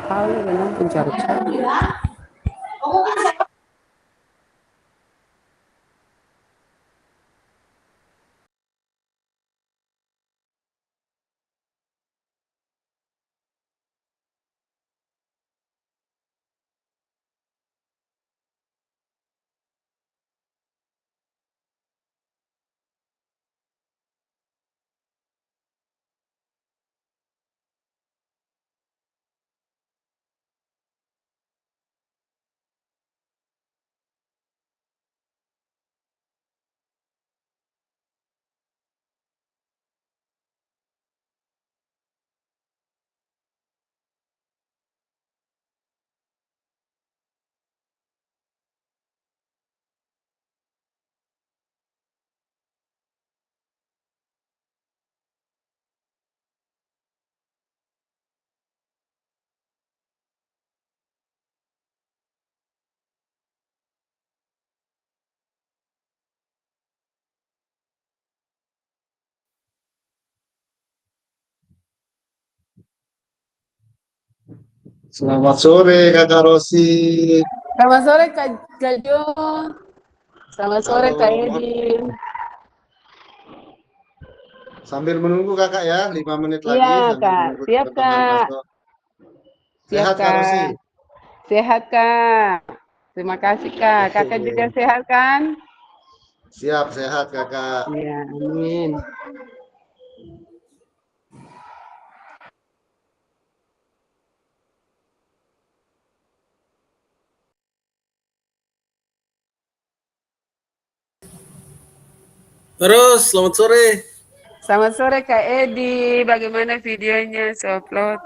Paulo dengan pencari-cari. Selamat sore Kakak Rosi. Selamat sore Kak Jo. Selamat sore Kak Halo, Edi. sambil menunggu Kakak ya, 5 menit Iya lagi sambil Kak, menunggu siap teman-teman Kak. masuk. Siap Sehat Kak Rosi? Kak. Sehat Kak. Terima kasih Kak. Kakak juga Oke. sehat kan? Siap, sehat Kakak. Iya, amin. Terus, selamat sore. Selamat sore Kak Edi. Bagaimana videonya, Soplot?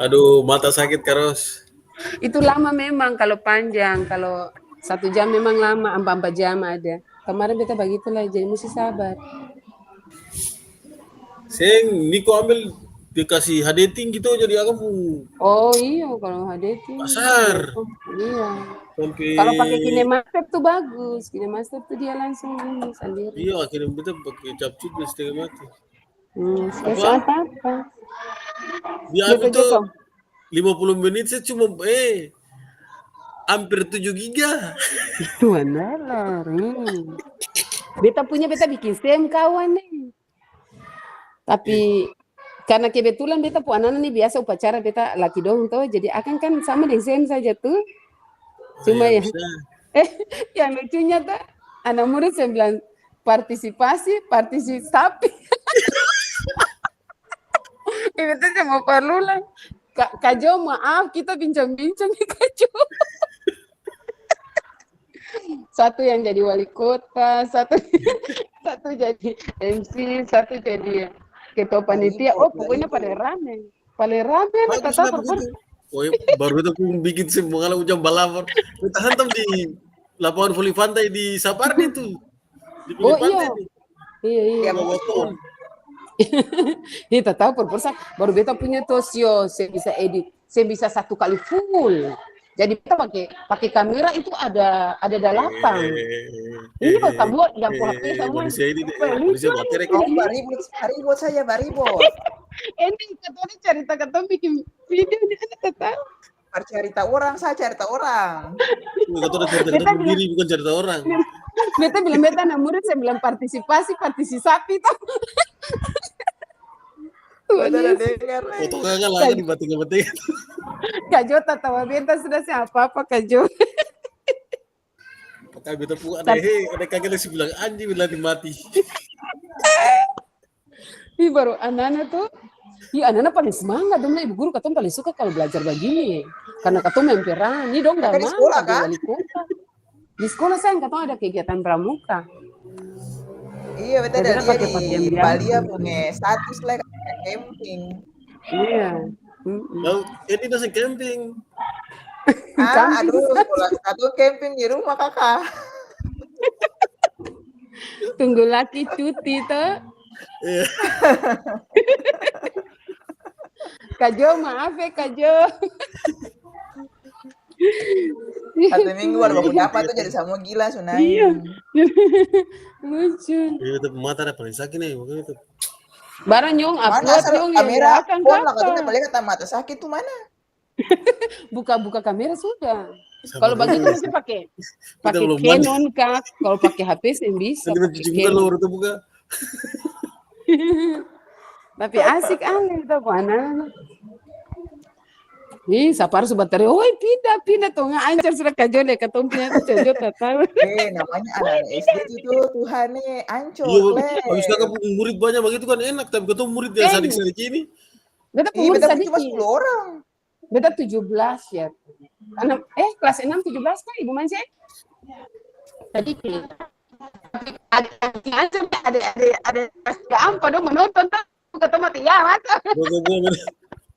Aduh, mata sakit Karos. Itu lama memang kalau panjang. Kalau 1 jam memang lama, 4 jam ada. Kemarin beta begitulah, jadi mesti sabar. Seng, Niko ambil dikasih hadeting gitu jadi aku Oh iya, kalau HDT pasar. telepon. Iya. Kalau pakai Sampai KineMaster tuh bagus. KineMaster tuh dia langsung ini sendiri. iya akhirnya kita pakai capcuk dan setengah mati. Biasa Apa? apa-apa. Di Iya aku Kak tuh Joko. 50 menit saya cuma hampir 7 giga. Itu benar. Beta bikin SEM kawan nih. Tapi karena kebetulan beta pu anak nih biasa upacara beta laki dong tuh. Jadi akan kan sama dengan SEM saja tuh. Cuma Ya ya, bisa. yang lucunya tuh anak murid saya bilang partisipasi. Itu cuma perlu lah. Kak Jo, maaf kita bincang-bincang nih Kak Jo. Satu yang jadi wali kota, satu jadi MC, satu jadi ketua panitia. Oh pokoknya pada rame. Paling rame lah Bagus kata lah begitu. Oh, ya, baru itu aku bikin semua kalau jam balapor. Kita hantam di lapangan voli pantai di Sapardi tuh. Di Oh pinggir iya. pantai nih. Iya. Dua botol. Kita tahu perpersa baru beta punya tosio, saya bisa edit, saya bisa 1 kali full. Jadi kita pakai kamera itu ada 8. Ini kok kamu yang ku HP semua. Manusia ini Lucu manusia baterai kan. Oh, baribot saja, baribot. ini katanya cerita katanya bikin video ini ada tahu. Cerita orang, saya cerita orang. Kata udah cerita sendiri bukan cerita orang. Beta bilang beta anak murid, saya bilang partisipasi tuh. Betul ada dengar. Foto kakak lagi di batik-batik. Kak Jo tawa beta sudah apa Kak Jo. Pakai beta pun ada kakak yang bilang anjing bilang mati. Ih baru anak-anak tuh, iya anak-anak paling semangat dong, ibu guru katong paling suka kalau belajar begini, karena katong memperani dong nggak Kakak di mau sekolah, jadi kan? wali kota. Di sekolah saya katong ada kegiatan pramuka. Iya, betul Jadi ada pakai dia pakaian di biasa. Bali ya punya status lah kayak camping. Iya. Lalu ini nasi camping. Camping. Aduh, sekolah satu camping di rumah kakak. Tunggu laki cuti tuh. Iya. Kak Jo, maaf ya Kak Jo. 1 minggu baru baru dapat tuh jadi semua gila Sunai. Iya. Lucu. Iya tetap mata ada paling sakit nih makanya itu. Barang Nyong Mana upload asal Nyong yang kamera akan phone lah katanya kakak. paling kata mata sakit tuh mana? Buka kamera sudah. Sabar Kalau begitu dulu. mesti pakai belum mandi. Canon kah? Kalau pakai HP sih bisa. Nanti pakai mencuci muka lo Canon. baru tuh buka. Tapi asik aneh itu anak. Ih, sapar sebentar. Oi, pindah tuh nggak ancar sudah kajole ketemu punya tuh cojo tahu. Namanya anak SD itu Tuhan nih, ancur, Iya, habis kakak murid banyak begitu kan enak, tapi ketemu murid yang sadik-sadik ini. Beta Iya, umur beta sedikit. cuma 10 orang. Beta 17 ya. Kelas 6 17 kan Ibu Mansyah? Sedikit. Ada apa dong menonton tuh ketemu ya mata.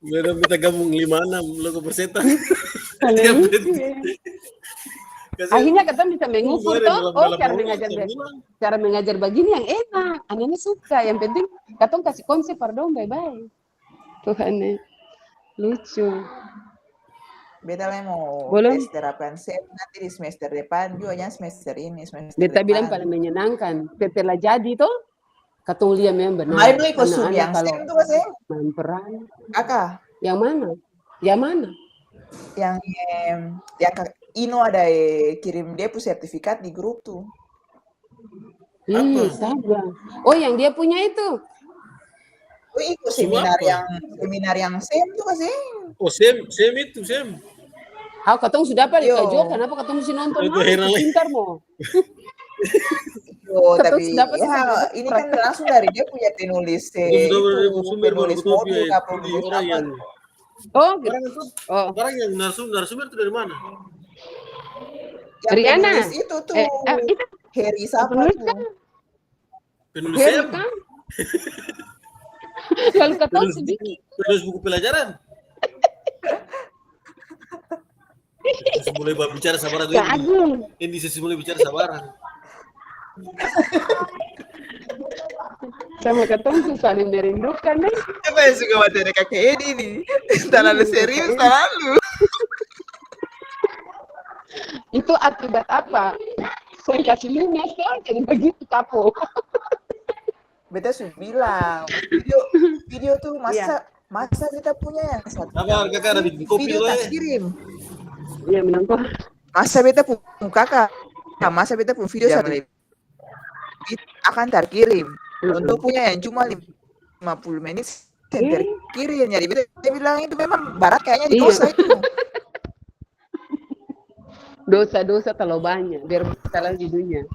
Beda kita gabung 56 logo persetan. Akhirnya kita bisa mengukur tuh, cara mengajar begini yang enak. Anaknya suka. Yang penting katong kasih konsep pardon bye-bye. Tuhan lucu. Beta lah mau Belum. tes terapan SEM nanti di semester depan juga ya semester ini semester Beta depan. bilang paling menyenangkan. Setelah jadi tuh, katong lihat memang benar. Main dulu kostum yang SEM tuh Mas. Main peran. Kakak. Yang mana? Yang mana? Yang Ino ada kirim dia punya sertifikat di grup tuh. Ih, saja. Oh, yang dia punya itu. Oh, itu seminar yang SEM tuh Mas. Oh, SEM itu. Katong sudah apa dikajol, kenapa katong mesti nonton? Pintar mau. Oh, tapi ya ini kan langsung dari dia punya penulis modul apa yang oh gitu. Sekarang yang narasumber itu dari mana? Riana itu tuh Heri siapa tuh? Penulis SEM. Kalau katong sedikit. Penulis buku pelajaran. Mulai bicara sabaran ini sesi mulai bicara sabaran. Sama ketemu tuh saling merindukan nih. Apa yang suka materi kakek Edi nih? Terlalu serius terlalu. Itu akibat apa? Saya kasih lunas kan, jadi begitu kapok. Beta sudah bilang video tuh masa kita punya yang satu. Apa kakak ada bikin kopi video tak kirim. Iya menangkap. Masa beta pun kakak, masa beta pun video satu akan terkirim. Untuk punya yang cuma 50 menit terkirim. Jadi beta bilang itu memang barat kayaknya di dosa itu. Dosa-dosa terlalu banyak, biar salah di dunia.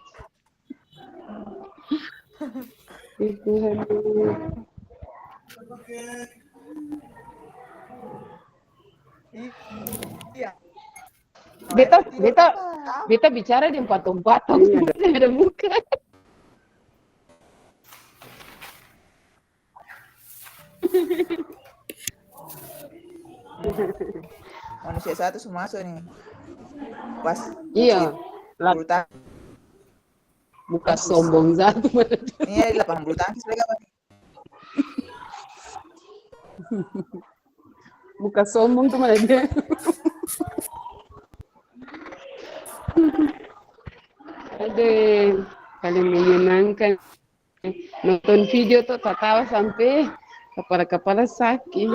Iya. Beta bicara di patung-patung, ada muka. Manusia satu semua masuk nih. Pas iya. Muka sombong satu. Ini 80 tangkis mereka. Muka sombong tuh malah dia. Aduh, paling menyenangkan. Nonton video tuh tertawa sampai kepala sakit.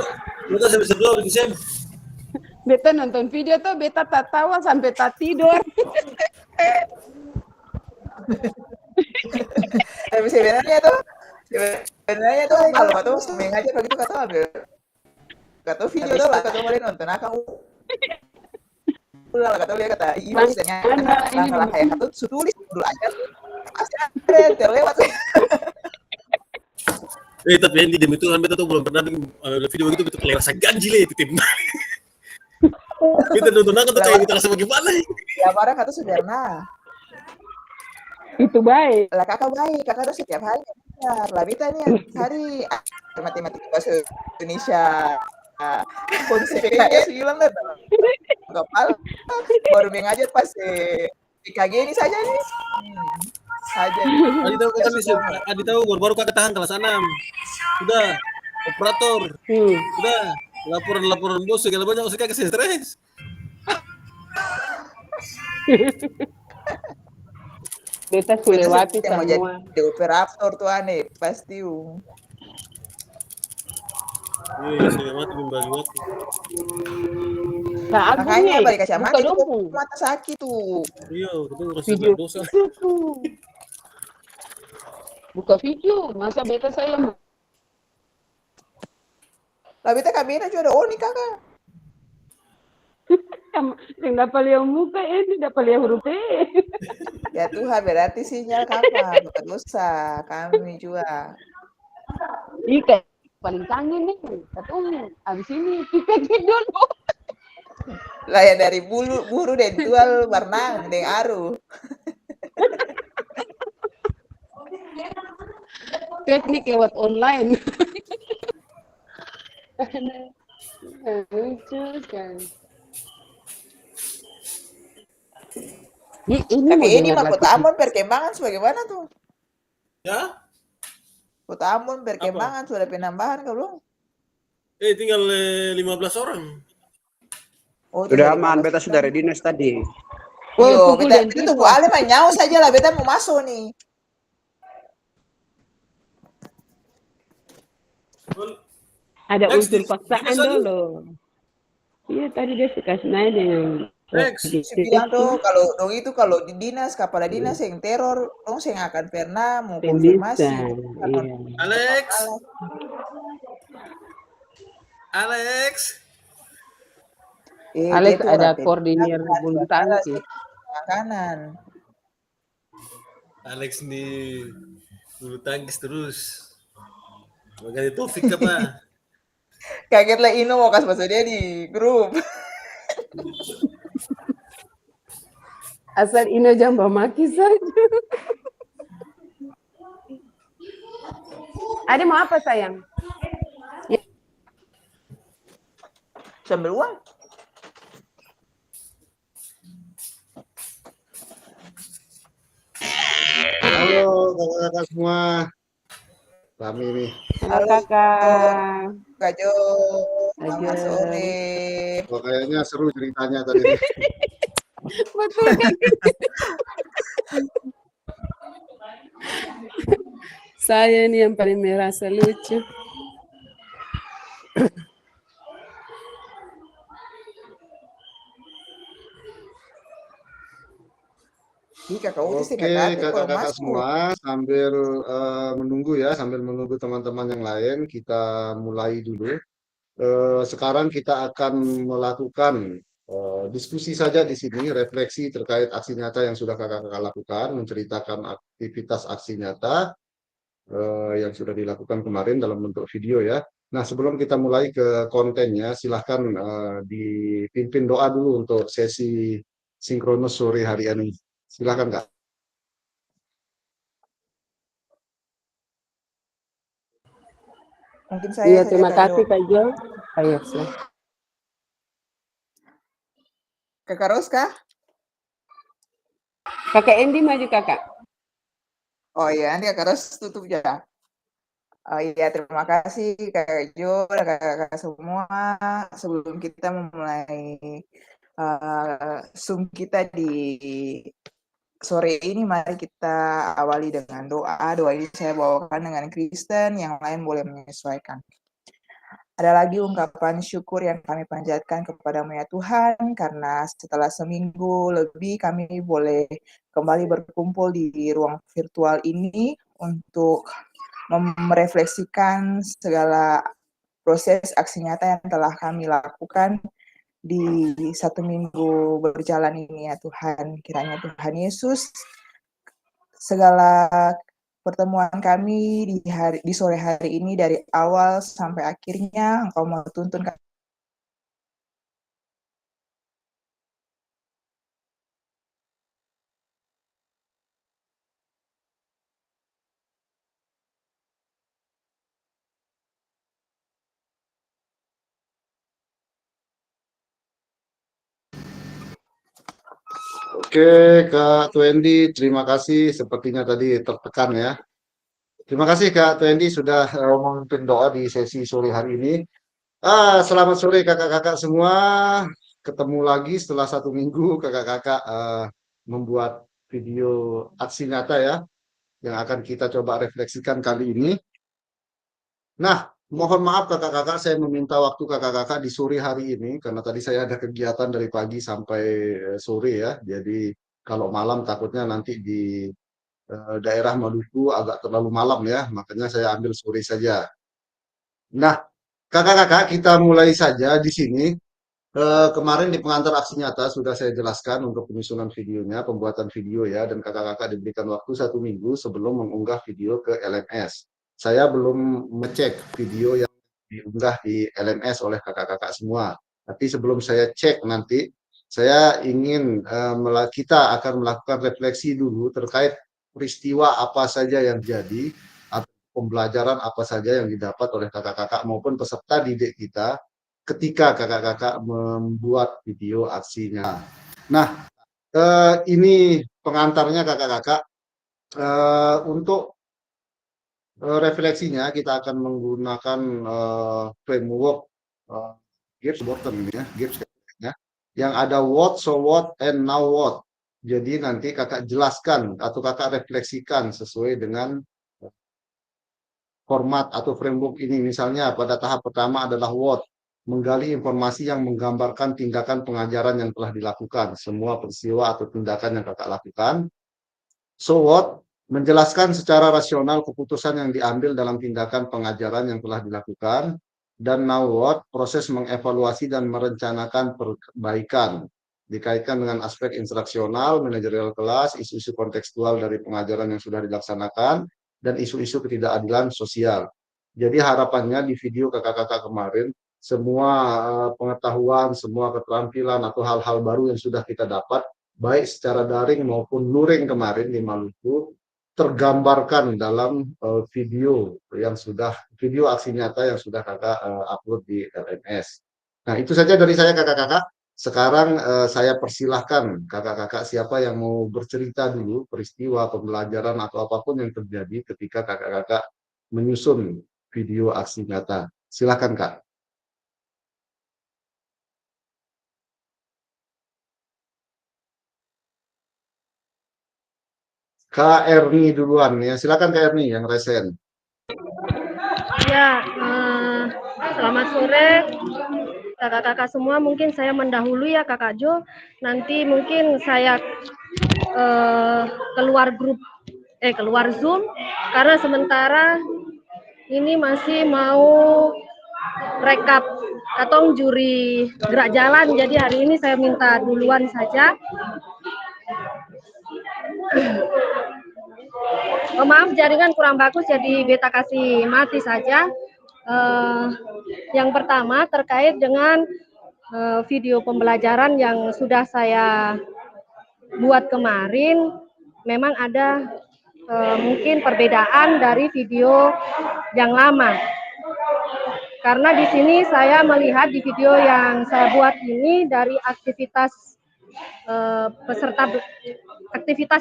Kita sampai sebelum di SEM. Beta nonton video tuh beta tertawa sampai tak tidur. Tapi sebenarnya tuh kalau kata mengajar begitu kata video tuh lah kata boleh nonton akan ulah kata dia kata iya misalnya kayak kata tulis dulu aja pasti ada terlewat. Tapi yang demi Tuhan beta tuh belum pernah bikin video begitu betul kayak rasa ganjil itu tim. Kita nonton akan tuh kayak kita rasa bagaimana? Ya barang kata Sudarna. Itu baik. Lah kakak baik, kakak tuh setiap hari belajar. Lah beta nih hari matematika bahasa Indonesia. Konsep PKS bilang kan. Kepala baru mengajar pas PKG ini saja nih. Saja. Adi tahu baru kakak tahan kelas 6. Sudah operator. Sudah laporan bos segala macam usah kakak stres. Beta lewati semua. Jadi operator tuh aneh pasti. Iya, saya mati membagi waktu. Nah, Makanya albumnya balik buka kacamata itu dong mata sakit tuh. Iya, itu rasa video dosa. itu tuh. Buka video, masa beta saya Lah beta kamera juga ada nih kakak. yang dapat lihat muka ini dapat lihat huruf E. Ya Tuhan berarti sinyal kakak bukan dosa kami juga. Ika paling kangen nih. Katong abis ini pipet dulu. Lah ya dari buru dentual berenang deng aru. Teknik lewat online. Lucu kan. Ini Kakak mau ini dengar mah lagu kota Ambon perkembangan sebagaimana tuh? Ya? Kota Ambon Apa? perkembangan sudah penambahan kah belum? Tinggal 15 orang. Oh, Sudah tinggal aman, 15 beta sudah orang. readiness tadi. Oh, Yo, kumpul beta dan itu tidur. tunggu Ale mah nyawa saja lah, beta mau masuk nih. Ada Next, unsur di paksaan sini saja. dulu. Iya, tadi dia suka senai dengan Next. Si bilang tuh kalau dong itu kalau di dinas kepala dinas yang teror, dong yang akan pernah mau konfirmasi. Pembisan, iya. Alex. Alex. Alex dia tuh ada orang koordinir pendidikan, bulu sementara tangkis. saya makanan. Alex nih bulu tangkis terus. Makanya Taufik apa? Kaget lah Ino mau kasih masuk dia di grup. Asal Ino jambah maki saja. Ade mau apa sayang? Sambil uang. Halo kakak-kakak semua. Rame nih. Halo kakak. Kak Jo, selamat Aja. sore. Oh, kayaknya seru ceritanya tadi nih. Betul kan? Saya ini yang paling merasa lucu. Ih, kakak Uti sih Oke, kakak kalau kakak-kakak masuk. semua, sambil menunggu ya, sambil menunggu teman-teman yang lain, kita mulai dulu. Sekarang kita akan melakukan diskusi saja di sini, refleksi terkait aksi nyata yang sudah kakak-kakak lakukan, menceritakan aktivitas aksi nyata yang sudah dilakukan kemarin dalam bentuk video ya. Nah, sebelum kita mulai ke kontennya, silahkan dipimpin doa dulu untuk sesi sinkronus sore hari ini. Silahkan, Kak. Mungkin saya Iya, saja terima Kak Jo. kasih Kak Jo. Ayo, silahkan. Kakak Roska? Kakak Endi maju kakak. Oh iya, nanti Kakak Ros tutup ya. Oh iya, terima kasih Kak Jo dan kakak-kakak semua. Sebelum kita memulai Zoom kita di sore ini, mari kita awali dengan doa. Doa ini saya bawakan dengan Kristen, yang lain boleh menyesuaikan. Ada lagi ungkapan syukur yang kami panjatkan kepadamu ya Tuhan, karena setelah seminggu lebih kami boleh kembali berkumpul di ruang virtual ini untuk merefleksikan segala proses aksi nyata yang telah kami lakukan di 1 minggu berjalan ini ya Tuhan. Kiranya Tuhan Yesus, segala pertemuan kami di sore hari ini dari awal sampai akhirnya Engkau mau tuntun kami. Oke, Kak Twendi, terima kasih. Sepertinya tadi tertekan ya. Terima kasih Kak Twendi sudah memimpin doa di sesi sore hari ini. Selamat sore kakak-kakak semua. Ketemu lagi setelah 1 minggu kakak-kakak membuat video aksi nyata ya, yang akan kita coba refleksikan kali ini. Nah, Mohon maaf kakak-kakak, saya meminta waktu kakak-kakak di sore hari ini karena tadi saya ada kegiatan dari pagi sampai sore ya. Jadi kalau malam takutnya nanti di daerah Maluku agak terlalu malam ya, makanya saya ambil sore saja. Nah, kakak-kakak kita mulai saja di sini. Kemarin di pengantar aksi nyata sudah saya jelaskan untuk penyusunan videonya, pembuatan video ya, dan kakak-kakak diberikan waktu 1 minggu sebelum mengunggah video ke LMS. Saya belum mengecek video yang diunggah di LMS oleh kakak-kakak semua. Tapi sebelum saya cek nanti, saya ingin kita akan melakukan refleksi dulu terkait peristiwa apa saja yang jadi, atau pembelajaran apa saja yang didapat oleh kakak-kakak maupun peserta didik kita ketika kakak-kakak membuat video aksinya. Nah, ini pengantarnya kakak-kakak. Untuk refleksinya kita akan menggunakan framework Gibbs Bottom ini ya, Gibbs ya, yang ada what, so what, and now what. Jadi nanti kakak jelaskan atau kakak refleksikan sesuai dengan format atau framework ini. Misalnya pada tahap pertama adalah what, menggali informasi yang menggambarkan tindakan pengajaran yang telah dilakukan, semua peristiwa atau tindakan yang kakak lakukan. So what, menjelaskan secara rasional keputusan yang diambil dalam tindakan pengajaran yang telah dilakukan. Dan now what, proses mengevaluasi dan merencanakan perbaikan dikaitkan dengan aspek instruksional, manajerial kelas, isu-isu kontekstual dari pengajaran yang sudah dilaksanakan, dan isu-isu ketidakadilan sosial. Jadi harapannya di video kakak-kakak kemarin, semua pengetahuan, semua keterampilan atau hal-hal baru yang sudah kita dapat, baik secara daring maupun luring kemarin di Maluku, tergambarkan dalam video aksi nyata yang sudah kakak upload di LMS. Nah, itu saja dari saya kakak-kakak. Sekarang saya persilahkan kakak-kakak siapa yang mau bercerita dulu peristiwa pembelajaran atau apapun yang terjadi ketika kakak-kakak menyusun video aksi nyata. Silakan Kak. Kak Erni duluan ya. Silakan Kak Erni yang resen. Ya, selamat sore kakak-kakak semua. Mungkin saya mendahului ya Kakak Jo. Nanti mungkin saya keluar Zoom karena sementara ini masih mau rekap katong juri gerak jalan. Jadi hari ini saya minta duluan saja. Oh, maaf jaringan kurang bagus, jadi beta kasih mati saja. Yang pertama terkait dengan video pembelajaran yang sudah saya buat kemarin, memang ada mungkin perbedaan dari video yang lama. Karena di sini saya melihat di video yang saya buat ini dari aktivitas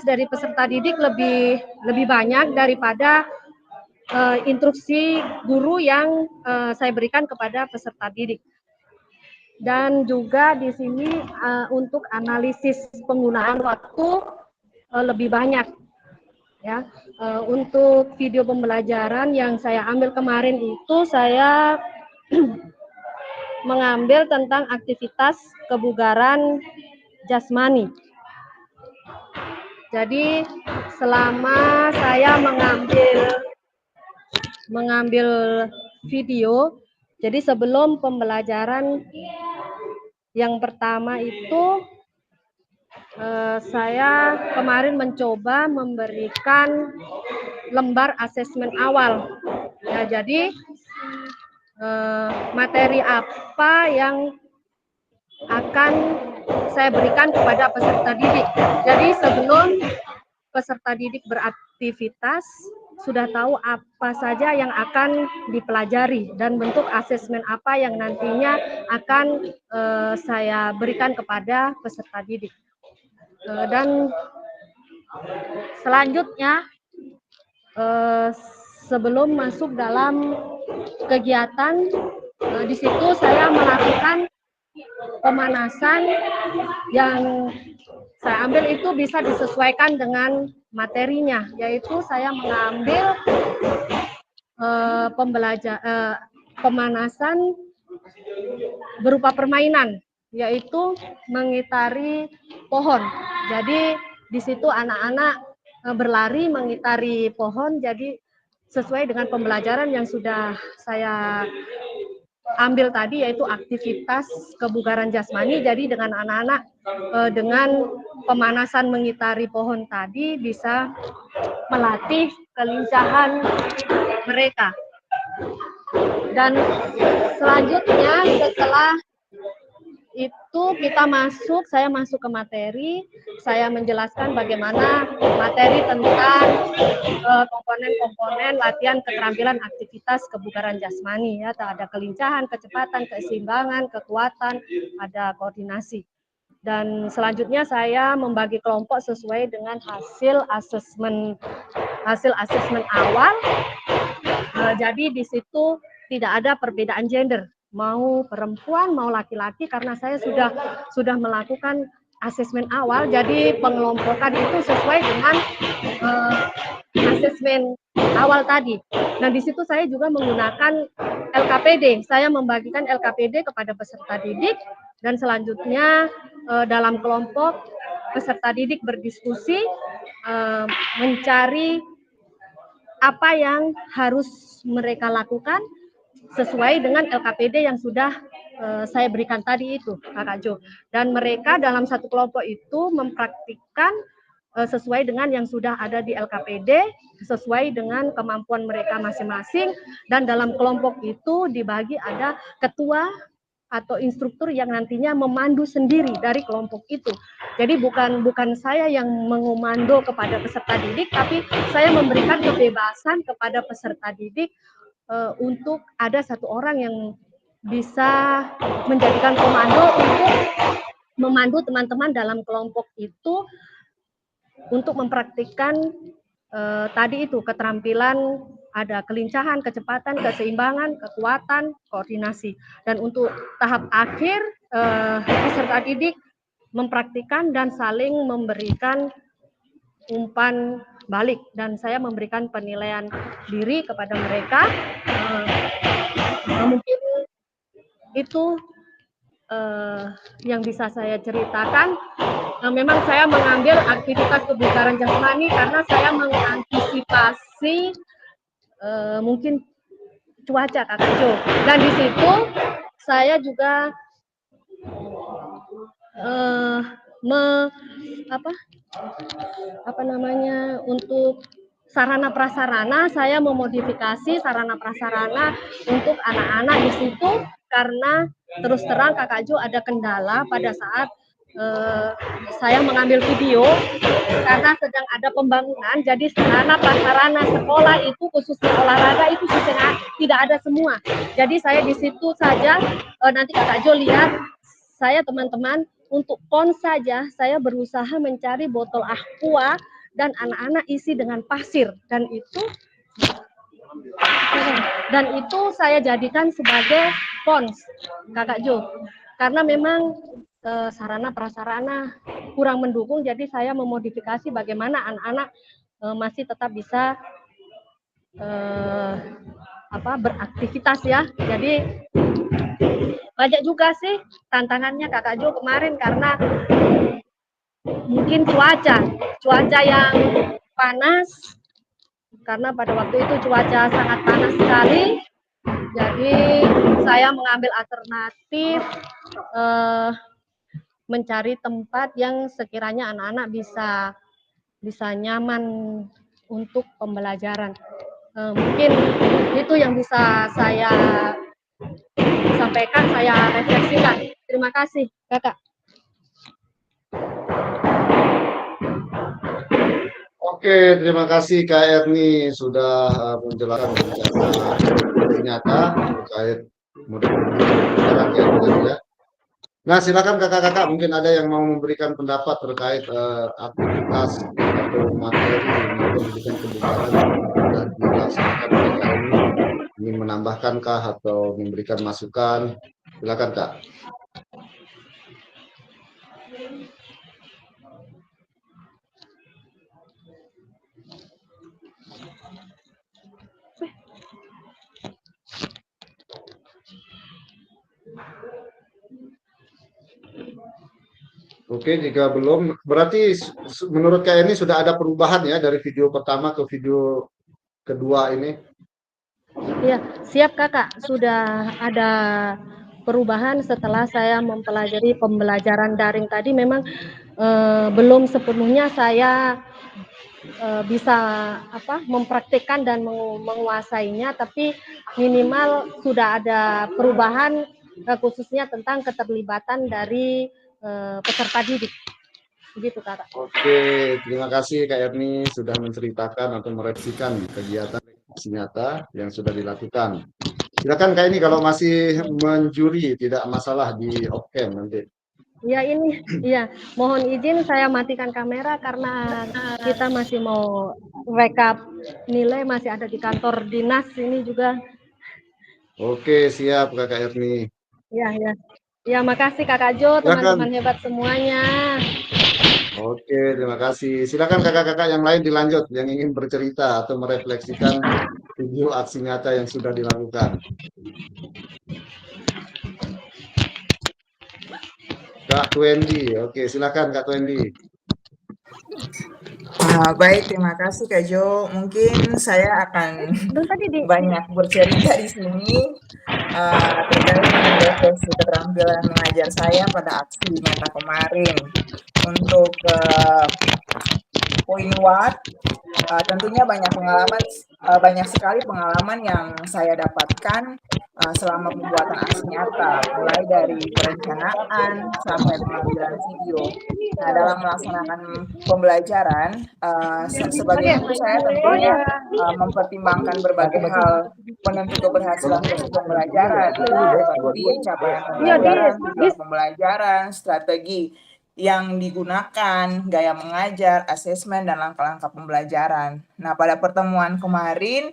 dari peserta didik lebih banyak daripada instruksi guru yang saya berikan kepada peserta didik. Dan juga di sini untuk analisis penggunaan waktu lebih banyak. Ya, untuk video pembelajaran yang saya ambil kemarin itu saya mengambil tentang aktivitas kebugaran jasmani. Jadi selama saya mengambil video, jadi sebelum pembelajaran yang pertama itu saya kemarin mencoba memberikan lembar asesmen awal. Ya, jadi materi apa yang akan saya berikan kepada peserta didik. Jadi sebelum peserta didik beraktivitas, sudah tahu apa saja yang akan dipelajari dan bentuk asesmen apa yang nantinya akan saya berikan kepada peserta didik. Dan selanjutnya sebelum masuk dalam kegiatan, di situ saya melakukan pemanasan yang saya ambil itu bisa disesuaikan dengan materinya, yaitu saya mengambil pemanasan berupa permainan, yaitu mengitari pohon. Jadi di situ anak-anak berlari mengitari pohon, jadi sesuai dengan pembelajaran yang sudah saya ambil tadi, yaitu aktivitas kebugaran jasmani. Jadi dengan anak-anak dengan pemanasan mengitari pohon tadi bisa melatih kelincahan mereka. Dan selanjutnya setelah itu saya masuk ke materi, saya menjelaskan bagaimana materi tentang komponen-komponen latihan keterampilan aktivitas kebugaran jasmani, ya, ada kelincahan, kecepatan, keseimbangan, kekuatan, ada koordinasi. Dan selanjutnya saya membagi kelompok sesuai dengan hasil asesmen awal. Jadi di situ tidak ada perbedaan gender, mau perempuan mau laki-laki, karena saya sudah melakukan asesmen awal. Jadi pengelompokan itu sesuai dengan asesmen awal tadi. Nah, di situ saya juga menggunakan LKPD. Saya membagikan LKPD kepada peserta didik, dan selanjutnya dalam kelompok peserta didik berdiskusi mencari apa yang harus mereka lakukan sesuai dengan LKPD yang sudah saya berikan tadi itu, Kakak Jo. Dan mereka dalam satu kelompok itu mempraktikkan sesuai dengan yang sudah ada di LKPD, sesuai dengan kemampuan mereka masing-masing. Dan dalam kelompok itu dibagi ada ketua atau instruktur yang nantinya memandu sendiri dari kelompok itu. Jadi bukan saya yang mengomando kepada peserta didik, tapi saya memberikan kebebasan kepada peserta didik untuk ada satu orang yang bisa menjadikan komando untuk memandu teman-teman dalam kelompok itu untuk mempraktikkan tadi itu keterampilan, ada kelincahan, kecepatan, keseimbangan, kekuatan, koordinasi. Dan untuk tahap akhir peserta didik mempraktikkan dan saling memberikan umpan balik, dan saya memberikan penilaian diri kepada mereka. Mungkin itu yang bisa saya ceritakan. Memang saya mengambil aktivitas kebugaran jasmani karena saya mengantisipasi mungkin cuaca, Kakak Jo. Dan di situ saya juga untuk sarana prasarana, saya memodifikasi sarana prasarana untuk anak-anak di situ, karena terus terang Kakak Jo ada kendala pada saat saya mengambil video karena sedang ada pembangunan. Jadi sarana prasarana sekolah itu khususnya olahraga itu tidak ada semua. Jadi saya di situ saja, nanti Kakak Jo lihat, saya teman-teman untuk pon saja saya berusaha mencari botol aqua dan anak-anak isi dengan pasir, dan itu saya jadikan sebagai pons, Kakak Jo, karena memang sarana prasarana kurang mendukung. Jadi saya memodifikasi bagaimana anak-anak masih tetap bisa beraktivitas, ya. Jadi banyak juga sih tantangannya, Kakak Jo, kemarin, karena mungkin cuaca yang panas, karena pada waktu itu cuaca sangat panas sekali. Jadi saya mengambil alternatif mencari tempat yang sekiranya anak-anak bisa nyaman untuk pembelajaran. Mungkin itu yang bisa saya sampaikan, saya refleksikan. Terima kasih, Kakak. Oke, terima kasih Kak Erni sudah menjelaskan secara nyata terkait model pembelajaran ya. Nah, silakan kakak-kakak, mungkin ada yang mau memberikan pendapat terkait aktivitas atau materi pendidikan kebugaran yang sudah dilaksanakan oleh Kak Erni. Ingin menambahkankah atau memberikan masukan? Silakan Kak. Oke, jika belum, berarti menurut Kak ini sudah ada perubahan ya dari video pertama ke video kedua ini? Ya, siap Kakak. Sudah ada perubahan setelah saya mempelajari pembelajaran daring tadi. Memang belum sepenuhnya saya bisa mempraktikkan dan menguasainya, tapi minimal sudah ada perubahan khususnya tentang keterlibatan dari peserta didik. Begitu Kakak. Oke, terima kasih Kak Erni sudah menceritakan atau merefleksikan kegiatan aksi nyata yang sudah dilakukan. Silakan Kak ini kalau masih menjuri, tidak masalah di off cam nanti. Ya ini, ya mohon izin saya matikan kamera karena kita masih mau rekap nilai, masih ada di kantor dinas ini juga. Oke, siap Kakak Erni. Ya, ya. Ya, makasih Kakak Jo, Silakan. teman-teman hebat semuanya. Oke, terima kasih. Silakan kakak-kakak yang lain dilanjut yang ingin bercerita atau merefleksikan video aksi nyata yang sudah dilakukan. Kak Twendi, oke silakan Kak Twendi. Baik, terima kasih Kak Jo. Mungkin saya akan banyak bercerita di sini terkait dengan refleksi keterampilan mengajar saya pada aksi nyata kemarin. Untuk poin what, tentunya banyak sekali pengalaman yang saya dapatkan selama pembuatan aksi nyata, mulai dari perencanaan sampai pengambilan video. Nah, dalam melaksanakan pembelajaran, sebagai guru saya tentunya mempertimbangkan berbagai hal penentu keberhasilan proses pembelajaran, seperti capaian pembelajaran, tujuan pembelajaran, strategi yang digunakan, gaya mengajar, asesmen, dan langkah-langkah pembelajaran. Nah, pada pertemuan kemarin,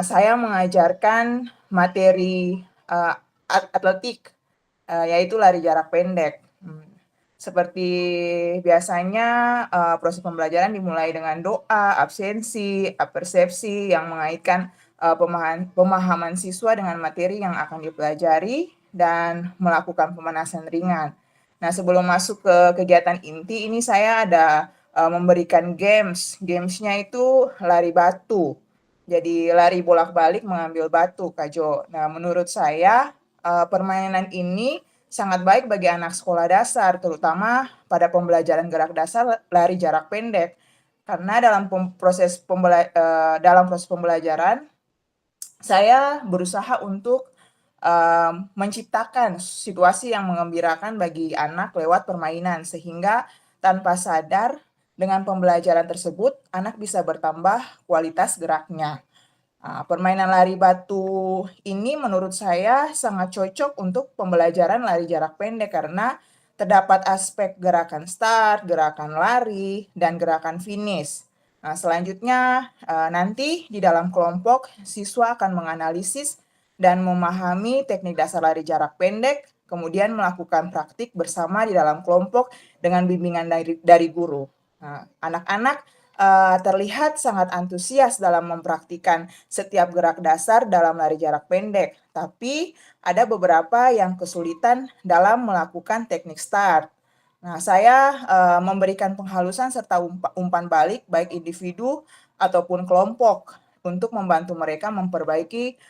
saya mengajarkan materi atletik, yaitu lari jarak pendek. Seperti biasanya, proses pembelajaran dimulai dengan doa, absensi, persepsi yang mengaitkan pemahaman siswa dengan materi yang akan dipelajari dan melakukan pemanasan ringan. Nah, sebelum masuk ke kegiatan inti, ini saya ada memberikan games. Games-nya itu lari batu. Jadi lari bolak-balik mengambil batu, Kak Jo. Nah, menurut saya permainan ini sangat baik bagi anak sekolah dasar, terutama pada pembelajaran gerak dasar lari jarak pendek. Karena dalam proses pembelajaran, saya berusaha untuk menciptakan situasi yang mengembirakan bagi anak lewat permainan, sehingga tanpa sadar dengan pembelajaran tersebut anak bisa bertambah kualitas geraknya. Permainan lari batu ini menurut saya sangat cocok untuk pembelajaran lari jarak pendek karena terdapat aspek gerakan start, gerakan lari, dan gerakan finish. Nah, selanjutnya nanti di dalam kelompok siswa akan menganalisis dan memahami teknik dasar lari jarak pendek, kemudian melakukan praktik bersama di dalam kelompok dengan bimbingan dari guru. Nah, anak-anak terlihat sangat antusias dalam mempraktikkan setiap gerak dasar dalam lari jarak pendek, tapi ada beberapa yang kesulitan dalam melakukan teknik start. Nah, saya memberikan penghalusan serta umpan balik baik individu ataupun kelompok untuk membantu mereka memperbaiki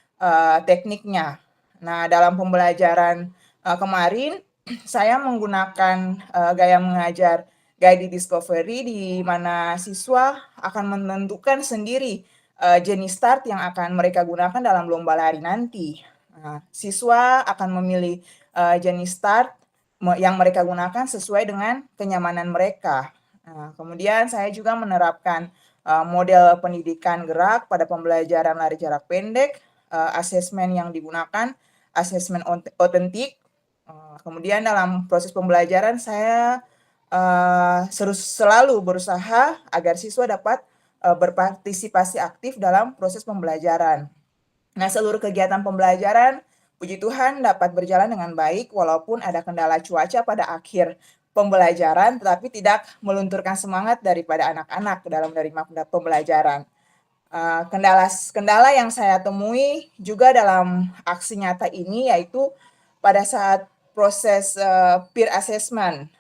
tekniknya. Nah, dalam pembelajaran kemarin, saya menggunakan gaya mengajar guided discovery di mana siswa akan menentukan sendiri jenis start yang akan mereka gunakan dalam lomba lari nanti. Nah, siswa akan memilih jenis start yang mereka gunakan sesuai dengan kenyamanan mereka. Nah, kemudian saya juga menerapkan model pendidikan gerak pada pembelajaran lari jarak pendek, asesmen yang digunakan, asesmen otentik. Kemudian dalam proses pembelajaran saya selalu berusaha agar siswa dapat berpartisipasi aktif dalam proses pembelajaran. Nah, seluruh kegiatan pembelajaran, puji Tuhan, dapat berjalan dengan baik walaupun ada kendala cuaca pada akhir pembelajaran, tetapi tidak melunturkan semangat daripada anak-anak dalam menerima pembelajaran. Kendala yang saya temui juga dalam aksi nyata ini yaitu pada saat proses peer assessment.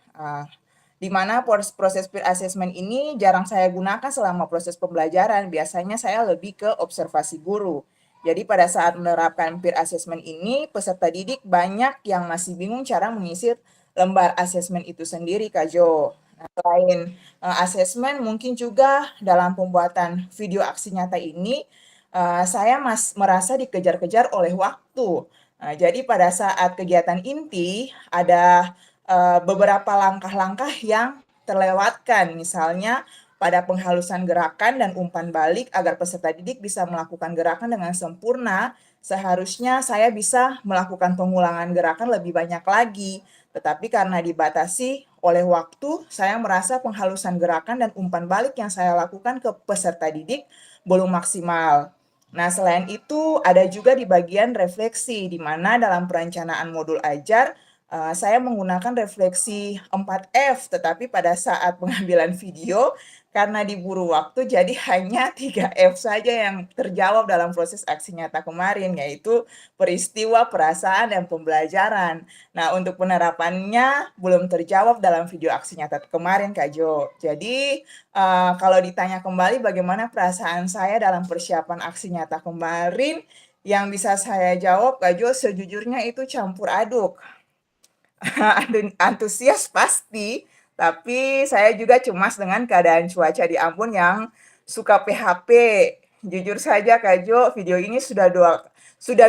Di mana proses peer assessment ini jarang saya gunakan selama proses pembelajaran. Biasanya saya lebih ke observasi guru. Jadi pada saat menerapkan peer assessment ini, peserta didik banyak yang masih bingung cara mengisi lembar assessment itu sendiri, Kak Jo. Nah, selain assessment, mungkin juga dalam pembuatan video aksi nyata ini, saya merasa dikejar-kejar oleh waktu. Nah, jadi pada saat kegiatan inti, ada beberapa langkah-langkah yang terlewatkan, misalnya pada penghalusan gerakan dan umpan balik agar peserta didik bisa melakukan gerakan dengan sempurna, seharusnya saya bisa melakukan pengulangan gerakan lebih banyak lagi. Tetapi karena dibatasi oleh waktu, saya merasa penghalusan gerakan dan umpan balik yang saya lakukan ke peserta didik belum maksimal. Nah, selain itu ada juga di bagian refleksi, di mana dalam perencanaan modul ajar, saya menggunakan refleksi 4F, tetapi pada saat pengambilan video, karena diburu waktu, jadi hanya 3F saja yang terjawab dalam proses aksi nyata kemarin, yaitu peristiwa, perasaan, dan pembelajaran. Nah, untuk penerapannya belum terjawab dalam video aksi nyata kemarin, Kak Jo. Jadi, kalau ditanya kembali bagaimana perasaan saya dalam persiapan aksi nyata kemarin, yang bisa saya jawab, Kak Jo, sejujurnya itu campur aduk. Antusias pasti, tapi saya juga cemas dengan keadaan cuaca di Ambon yang suka PHP. Jujur saja Kak Jo, video ini sudah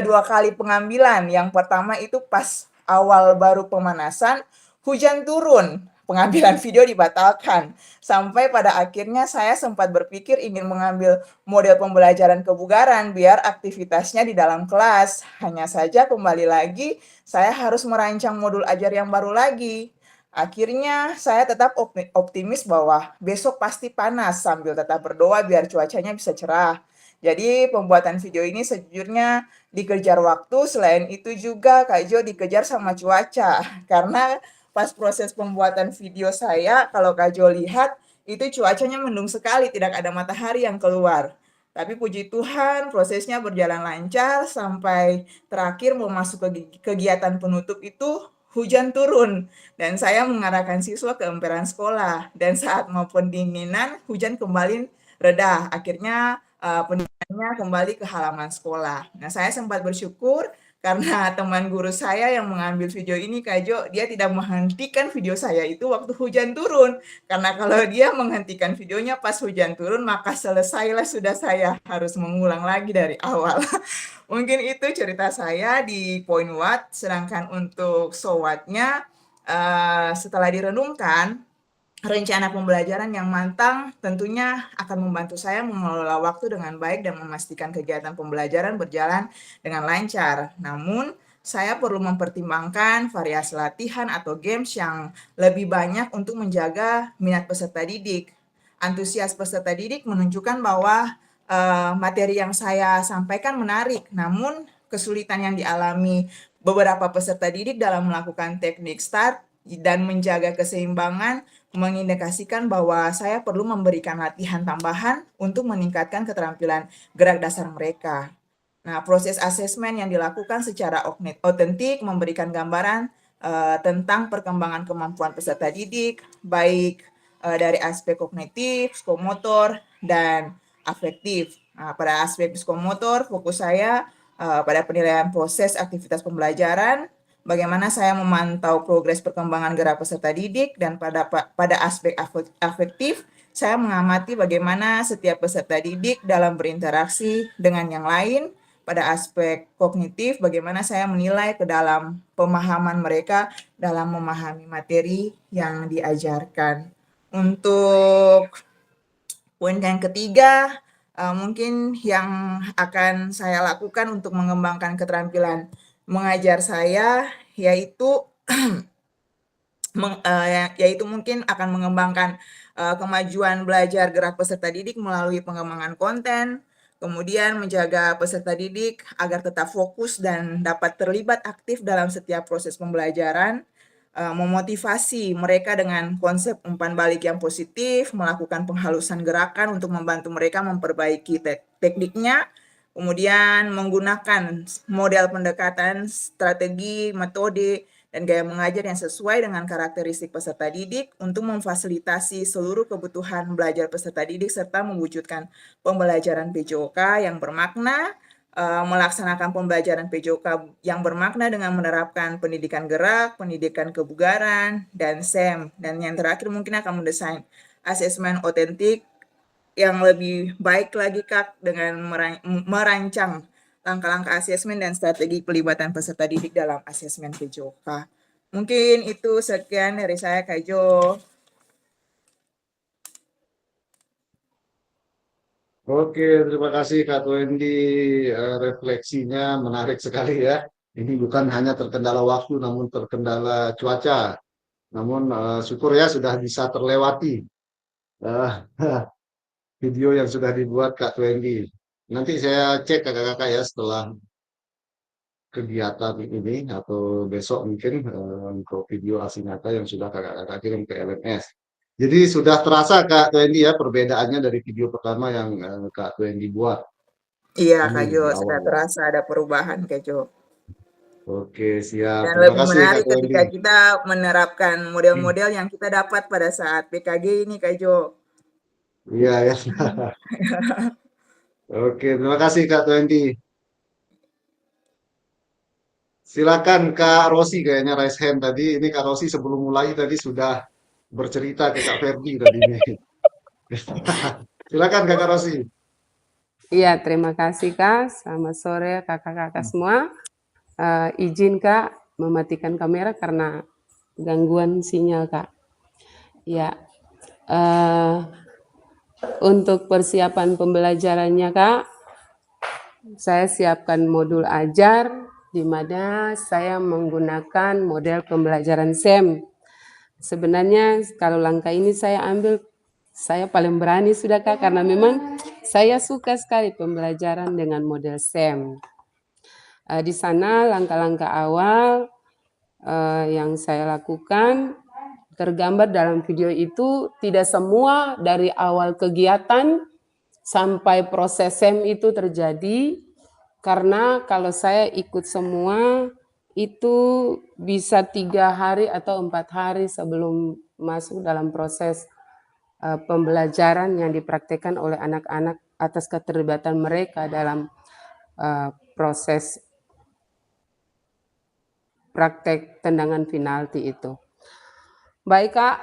dua kali pengambilan. Yang pertama itu pas awal baru pemanasan, hujan turun. Pengambilan video dibatalkan. Sampai pada akhirnya saya sempat berpikir ingin mengambil model pembelajaran kebugaran biar aktivitasnya di dalam kelas. Hanya saja kembali lagi saya harus merancang modul ajar yang baru lagi. Akhirnya saya tetap optimis bahwa besok pasti panas sambil tetap berdoa biar cuacanya bisa cerah. Jadi pembuatan video ini sejujurnya dikejar waktu, selain itu juga Kak Jo dikejar sama cuaca. Karena pas proses pembuatan video saya, kalau Kak Jo lihat, itu cuacanya mendung sekali, tidak ada matahari yang keluar. Tapi puji Tuhan, prosesnya berjalan lancar sampai terakhir mau masuk ke kegiatan penutup itu hujan turun. Dan saya mengarahkan siswa ke emperan sekolah. Dan saat mau pendinginan, hujan kembali reda. Akhirnya pendinginannya kembali ke halaman sekolah. Nah, saya sempat bersyukur karena teman guru saya yang mengambil video ini, Kak Jo, dia tidak menghentikan video saya itu waktu hujan turun. Karena kalau dia menghentikan videonya pas hujan turun, maka selesailah sudah saya harus mengulang lagi dari awal. Mungkin itu cerita saya di Point What, sedangkan untuk So What-nya, setelah direnungkan, rencana pembelajaran yang matang tentunya akan membantu saya mengelola waktu dengan baik dan memastikan kegiatan pembelajaran berjalan dengan lancar. Namun, saya perlu mempertimbangkan variasi latihan atau games yang lebih banyak untuk menjaga minat peserta didik. Antusias peserta didik menunjukkan bahwa materi yang saya sampaikan menarik, namun kesulitan yang dialami beberapa peserta didik dalam melakukan teknik start dan menjaga keseimbangan mengindikasikan bahwa saya perlu memberikan latihan tambahan untuk meningkatkan keterampilan gerak dasar mereka. Nah, proses asesmen yang dilakukan secara otentik memberikan gambaran tentang perkembangan kemampuan peserta didik, baik dari aspek kognitif, psikomotor, dan afektif. Nah, pada aspek psikomotor, fokus saya pada penilaian proses aktivitas pembelajaran, bagaimana saya memantau progres perkembangan gerak peserta didik, dan pada aspek afektif, saya mengamati bagaimana setiap peserta didik dalam berinteraksi dengan yang lain. Pada aspek kognitif, bagaimana saya menilai ke dalam pemahaman mereka dalam memahami materi yang diajarkan. Untuk poin yang ketiga, mungkin yang akan saya lakukan untuk mengembangkan keterampilan mengajar saya, yaitu mungkin akan mengembangkan kemajuan belajar gerak peserta didik melalui pengembangan konten, kemudian menjaga peserta didik agar tetap fokus dan dapat terlibat aktif dalam setiap proses pembelajaran, memotivasi mereka dengan konsep umpan balik yang positif, melakukan penghalusan gerakan untuk membantu mereka memperbaiki tekniknya, kemudian menggunakan model pendekatan, strategi, metode, dan gaya mengajar yang sesuai dengan karakteristik peserta didik untuk memfasilitasi seluruh kebutuhan belajar peserta didik serta mewujudkan pembelajaran PJOK yang bermakna, melaksanakan pembelajaran PJOK yang bermakna dengan menerapkan pendidikan gerak, pendidikan kebugaran, dan SEM. Dan yang terakhir mungkin akan mendesain asesmen otentik yang lebih baik lagi Kak dengan merancang langkah-langkah asesmen dan strategi pelibatan peserta didik dalam asesmen PJOK. Mungkin itu sekian dari saya Kak Jo. Oke, terima kasih Kak Wendy. Refleksinya menarik sekali ya. Ini bukan hanya terkendala waktu, namun terkendala cuaca. Namun syukur ya sudah bisa terlewati video yang sudah dibuat Kak Wendy. Nanti saya cek kakak-kakak ya setelah kegiatan ini atau besok mungkin untuk video hasil nyata yang sudah kakak-kakak kirim ke LMS. Jadi sudah terasa Kak Wendy ya perbedaannya dari video pertama yang Kak Wendy buat. Iya Kak Jo, sudah terasa ada perubahan Kak Jo. Oke, siap. Dan Terima lebih kasih menarik Kak ketika Wendy. kita menerapkan model-model yang kita dapat pada saat PKG ini Kak Jo. Iya ya. Oke, terima kasih Kak Wendy. Silakan Kak Rosi kayaknya raise hand tadi. Ini Kak Rosi sebelum mulai tadi sudah bercerita ke Kak Ferdi tadi ini. Silakan Kak Rosi. Iya, terima kasih Kak. Selamat sore kakak-kakak semua. Izin Kak mematikan kamera karena gangguan sinyal Kak. Ya, untuk persiapan pembelajarannya Kak, saya siapkan modul ajar di mana saya menggunakan model pembelajaran SEM. Sebenarnya kalau langkah ini saya ambil, saya paling berani sudah Kak, karena memang saya suka sekali pembelajaran dengan model SEM. Di sana langkah-langkah awal yang saya lakukan tergambar dalam video itu, tidak semua dari awal kegiatan sampai proses SEM itu terjadi, karena kalau saya ikut semua itu bisa 3 hari atau 4 hari sebelum masuk dalam proses pembelajaran yang dipraktekkan oleh anak-anak atas keterlibatan mereka dalam proses praktek tendangan penalti itu. Baik Kak,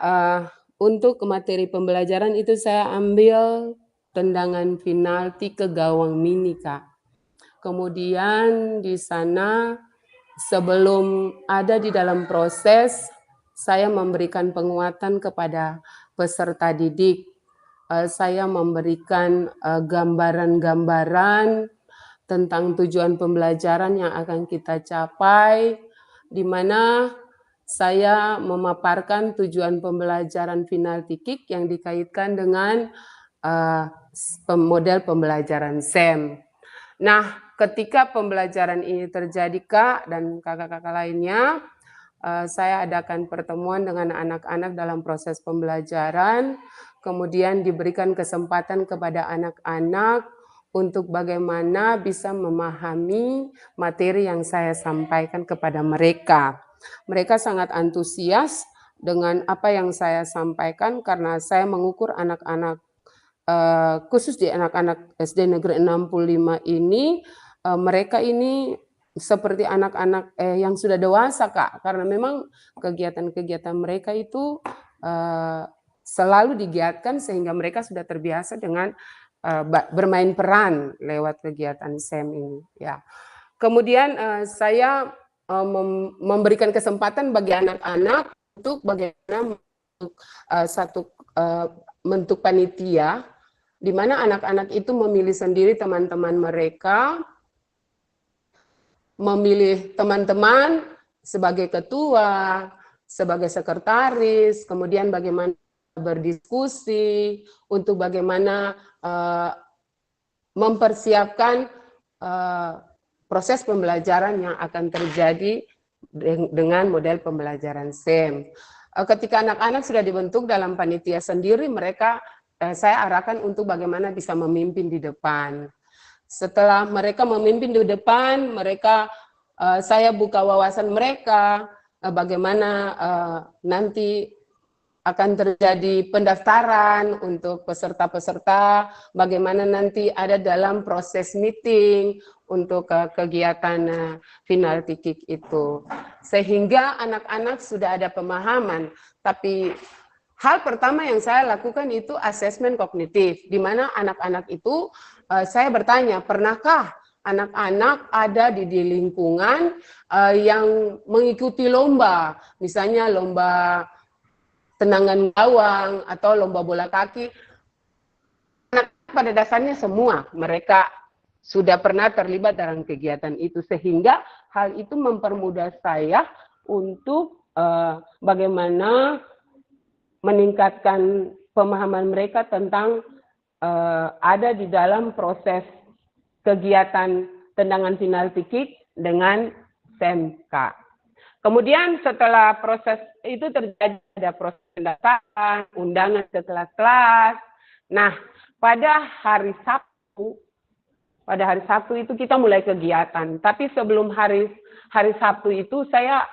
untuk materi pembelajaran itu saya ambil tendangan penalti ke gawang mini Kak. Kemudian di sana sebelum ada di dalam proses, saya memberikan penguatan kepada peserta didik. Saya memberikan gambaran-gambaran tentang tujuan pembelajaran yang akan kita capai, di mana saya memaparkan tujuan pembelajaran penalti kick yang dikaitkan dengan model pembelajaran SEM. Nah, ketika pembelajaran ini terjadi Kak dan kakak-kakak lainnya, saya adakan pertemuan dengan anak-anak dalam proses pembelajaran, kemudian diberikan kesempatan kepada anak-anak untuk bagaimana bisa memahami materi yang saya sampaikan kepada mereka. Mereka sangat antusias dengan apa yang saya sampaikan karena saya mengukur anak-anak, khusus di anak-anak SD Negeri 65 ini, mereka ini seperti anak-anak yang sudah dewasa Kak, karena memang kegiatan-kegiatan mereka itu selalu digiatkan sehingga mereka sudah terbiasa dengan bermain peran lewat kegiatan SEM ini. Ya. Kemudian saya memberikan kesempatan bagi anak-anak untuk bagaimana bentuk panitia, di mana anak-anak itu memilih sendiri teman-teman mereka, memilih teman-teman sebagai ketua, sebagai sekretaris, kemudian bagaimana berdiskusi untuk bagaimana mempersiapkan proses pembelajaran yang akan terjadi dengan model pembelajaran SEM. Ketika anak-anak sudah dibentuk dalam panitia sendiri, mereka saya arahkan untuk bagaimana bisa memimpin di depan. Setelah mereka memimpin di depan, mereka saya buka wawasan mereka, bagaimana nanti akan terjadi pendaftaran untuk peserta-peserta, bagaimana nanti ada dalam proses meeting untuk kegiatan final tikik itu. Sehingga anak-anak sudah ada pemahaman, tapi hal pertama yang saya lakukan itu asesmen kognitif, di mana anak-anak itu saya bertanya, pernahkah anak-anak ada di lingkungan yang mengikuti lomba, misalnya lomba tendangan gawang atau lomba bola kaki. Anak pada dasarnya semua mereka sudah pernah terlibat dalam kegiatan itu, sehingga hal itu mempermudah saya untuk bagaimana meningkatkan pemahaman mereka tentang ada di dalam proses kegiatan tendangan final tikik dengan SMK. Kemudian setelah proses itu terjadi, ada proses pendaftaran, undangan ke kelas-kelas. Nah, pada hari Sabtu itu kita mulai kegiatan. Tapi sebelum hari Sabtu itu saya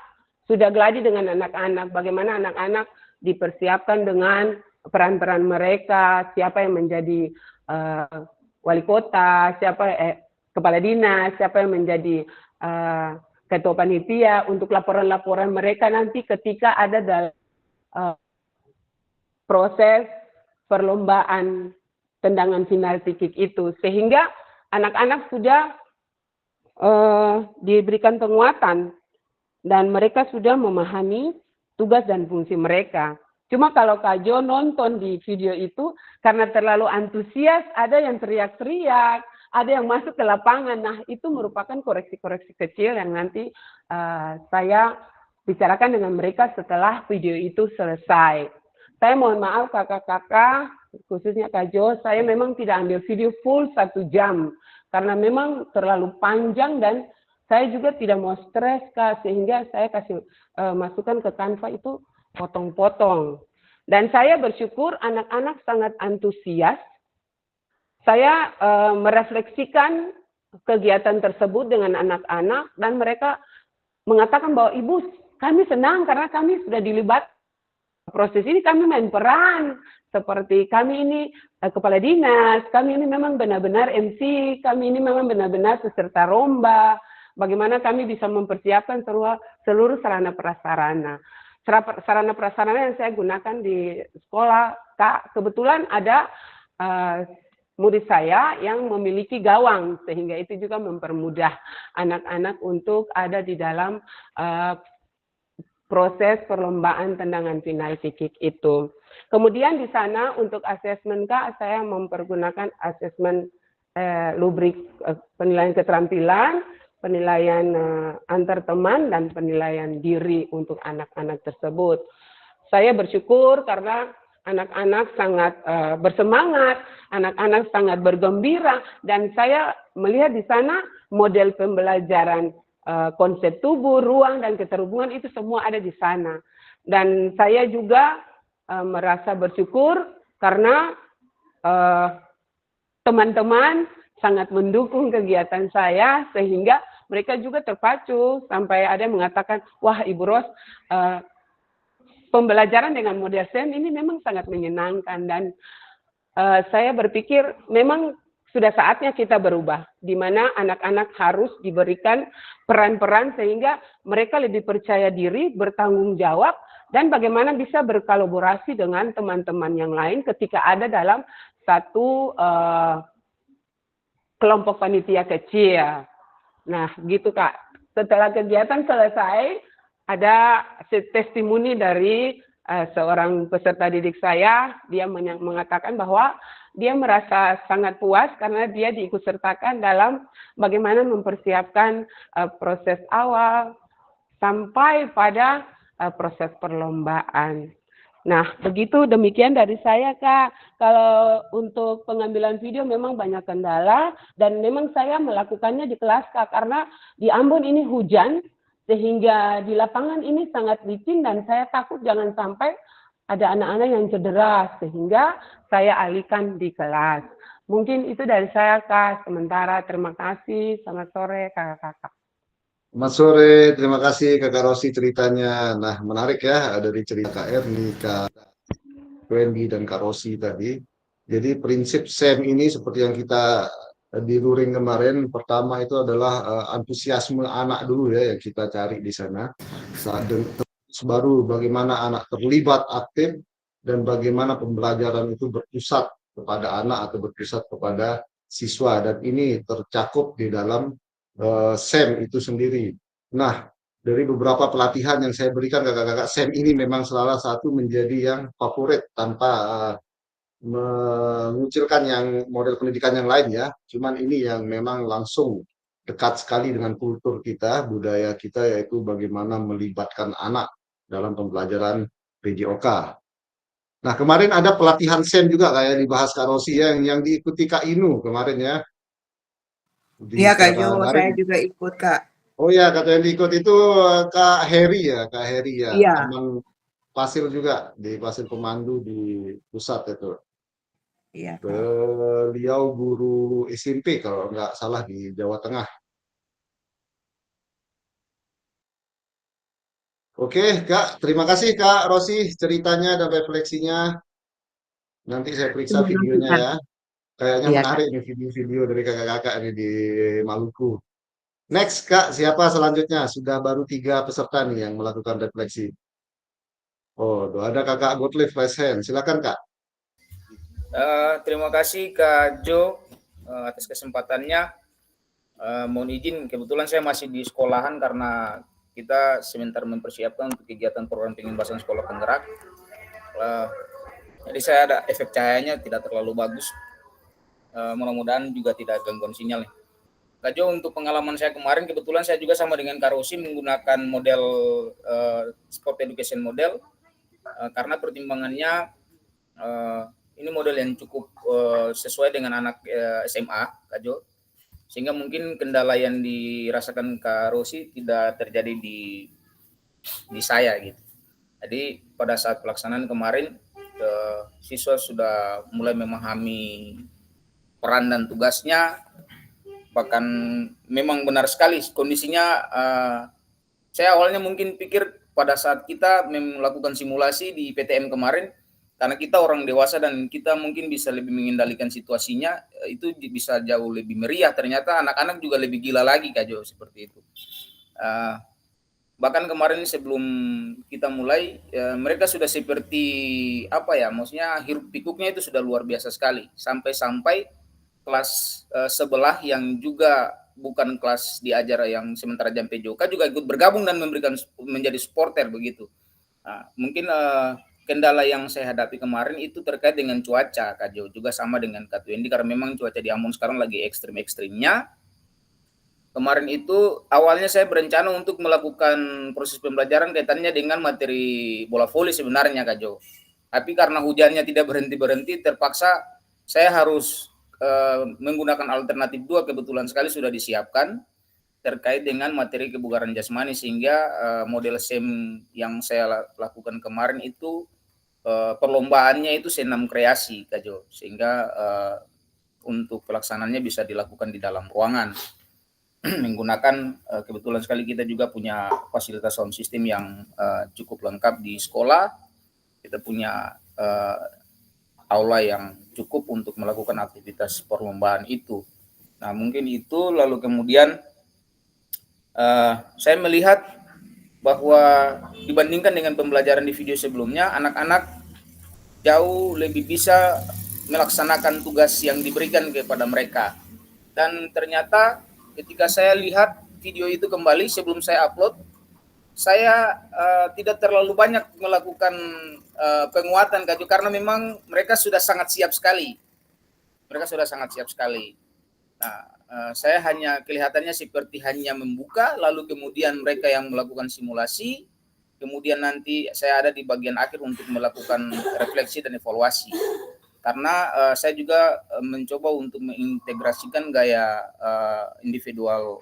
sudah geladi dengan anak-anak, bagaimana anak-anak dipersiapkan dengan peran-peran mereka, siapa yang menjadi wali kota, siapa kepala dinas, siapa yang menjadi ketua panitia untuk laporan-laporan mereka nanti ketika ada dalam proses perlombaan tendangan final tikik itu, sehingga anak-anak sudah diberikan penguatan dan mereka sudah memahami tugas dan fungsi mereka. Cuma kalau Kak Jo nonton di video itu, karena terlalu antusias, ada yang teriak-teriak, ada yang masuk ke lapangan. Nah, itu merupakan koreksi-koreksi kecil yang nanti saya bicarakan dengan mereka setelah video itu selesai. Saya mohon maaf kakak-kakak, khususnya Kak Jo, saya memang tidak ambil video full 1 jam. Karena memang terlalu panjang dan saya juga tidak mau stres, Kak, sehingga saya kasih masukan ke Canva itu potong-potong. Dan saya bersyukur anak-anak sangat antusias. Saya merefleksikan kegiatan tersebut dengan anak-anak dan mereka mengatakan bahwa Ibu, kami senang karena kami sudah dilibat proses ini, kami main peran seperti kami ini kepala dinas, kami ini memang benar-benar MC, kami ini memang benar-benar peserta lomba, bagaimana kami bisa mempersiapkan seluruh sarana prasarana. Sarana prasarana yang saya gunakan di sekolah, Kak, kebetulan ada murid saya yang memiliki gawang, sehingga itu juga mempermudah anak-anak untuk ada di dalam proses perlombaan tendangan final tikik itu. Kemudian di sana untuk asesmen, Kak, saya mempergunakan asesmen rubrik penilaian keterampilan, penilaian antar teman, dan penilaian diri untuk anak-anak tersebut. Saya bersyukur karena anak-anak sangat bersemangat, anak-anak sangat bergembira, dan saya melihat di sana model pembelajaran konsep tubuh, ruang, dan keterhubungan itu semua ada di sana. Dan saya juga merasa bersyukur karena teman-teman sangat mendukung kegiatan saya, sehingga mereka juga terpacu sampai ada yang mengatakan, wah Ibu Ros, pembelajaran dengan model SEM ini memang sangat menyenangkan. Dan saya berpikir memang sudah saatnya kita berubah, di mana anak-anak harus diberikan peran-peran sehingga mereka lebih percaya diri, bertanggung jawab, dan bagaimana bisa berkolaborasi dengan teman-teman yang lain ketika ada dalam satu kelompok panitia kecil. Nah, gitu Kak. Setelah kegiatan selesai, ada testimoni dari seorang peserta didik saya. Dia mengatakan bahwa dia merasa sangat puas karena dia diikutsertakan dalam bagaimana mempersiapkan proses awal sampai pada proses perlombaan. Nah, begitu demikian dari saya, Kak. Kalau untuk pengambilan video memang banyak kendala, dan memang saya melakukannya di kelas, Kak, karena di Ambon ini hujan, sehingga di lapangan ini sangat licin, dan saya takut jangan sampai ada anak-anak yang cedera, sehingga saya alihkan di kelas. Mungkin itu dari saya, Kak. Sementara terima kasih. Selamat sore, kakak-kakak. Selamat sore, terima kasih Kakak Rosi ceritanya. Nah, menarik ya dari cerita Kak Erni, Kak Wendy, dan Kak Rosi tadi. Jadi prinsip SEM ini seperti yang kita di luring kemarin, pertama itu adalah antusiasme anak dulu ya yang kita cari di sana. Terus baru bagaimana anak terlibat aktif dan bagaimana pembelajaran itu berpusat kepada anak atau berpusat kepada siswa, dan ini tercakup di dalam SEM itu sendiri. Nah, dari beberapa pelatihan yang saya berikan kakak-kakak, SEM ini memang salah satu menjadi yang favorit tanpa mengucilkan yang model pendidikan yang lain ya. Cuman ini yang memang langsung dekat sekali dengan kultur kita, budaya kita, yaitu bagaimana melibatkan anak dalam pembelajaran PJOK. Nah, kemarin ada pelatihan SEM juga kayak dibahas Kak Rosi ya, yang diikuti Kak Inu kemarin ya, di Iya Kak Jo, secara saya daring. juga ikut Kak. Oh ya, kata yang diikut itu Kak Heri ya, Kak Heri ya. Iya, Teman Pasir juga, di Pasir Pemandu di pusat itu. iya Kak. Beliau guru SMP kalau nggak salah di Jawa Tengah. Oke, Kak, terima kasih Kak Rosi ceritanya dan refleksinya. Nanti saya periksa Terima kasih videonya Kak. ya. Kayaknya Iya Kak. menarik nih video-video dari kakak-kakak ini di Maluku. Next, Kak, siapa selanjutnya? Sudah baru 3 peserta nih yang melakukan refleksi. Oh, ada Kakak Gottlieb raise hand. Silakan, Kak. Terima kasih Kak Jo atas kesempatannya. Mohon izin, kebetulan saya masih di sekolahan karena kita sebentar mempersiapkan untuk kegiatan program pengembasan sekolah penggerak. Jadi saya ada efek cahayanya tidak terlalu bagus. Mudah-mudahan juga tidak gangguan sinyal. Kak Jo, untuk pengalaman saya kemarin, kebetulan saya juga sama dengan Kak Rosi menggunakan model sport education model karena pertimbangannya ini model yang cukup sesuai dengan anak SMA, Kak Jo. Sehingga mungkin kendala yang dirasakan Kak Rosi tidak terjadi di saya gitu. Jadi pada saat pelaksanaan kemarin siswa sudah mulai memahami peran dan tugasnya, bahkan memang benar sekali kondisinya. Saya awalnya mungkin pikir pada saat kita melakukan simulasi di PTM kemarin, karena kita orang dewasa dan kita mungkin bisa lebih mengendalikan situasinya, itu bisa jauh lebih meriah. Ternyata anak-anak juga lebih gila lagi Kak Jo, seperti itu. Bahkan kemarin sebelum kita mulai, mereka sudah seperti apa ya, maksudnya hiruk pikuknya itu sudah luar biasa sekali. Sampai-sampai kelas sebelah yang juga bukan kelas diajar yang sementara jam PJOK juga ikut bergabung dan menjadi supporter begitu. Nah, mungkin kendala yang saya hadapi kemarin itu terkait dengan cuaca, Kak Jo, juga sama dengan Kak Wendy, karena memang cuaca di Ambon sekarang lagi ekstrim-ekstrimnya. Kemarin itu awalnya saya berencana untuk melakukan proses pembelajaran kaitannya dengan materi bola voli sebenarnya Kak Jo. Tapi karena hujannya tidak berhenti-berhenti, terpaksa saya harus menggunakan alternatif 2, kebetulan sekali sudah disiapkan terkait dengan materi kebugaran jasmani, sehingga model SEM yang saya lakukan kemarin itu perlombaannya itu senam kreasi Kak Jo, sehingga untuk pelaksanaannya bisa dilakukan di dalam ruangan menggunakan kebetulan sekali kita juga punya fasilitas sound system yang cukup lengkap di sekolah. Kita punya aula yang cukup untuk melakukan aktivitas perlombaan itu. Nah, mungkin itu. Lalu kemudian saya melihat bahwa dibandingkan dengan pembelajaran di video sebelumnya, anak-anak jauh lebih bisa melaksanakan tugas yang diberikan kepada mereka. Dan ternyata ketika saya lihat video itu kembali sebelum saya upload, saya tidak terlalu banyak melakukan penguatan Kak Jo, karena memang mereka sudah sangat siap sekali. Nah, saya hanya kelihatannya seperti hanya membuka, lalu kemudian mereka yang melakukan simulasi, kemudian nanti saya ada di bagian akhir untuk melakukan refleksi dan evaluasi. Karena saya juga mencoba untuk mengintegrasikan gaya individual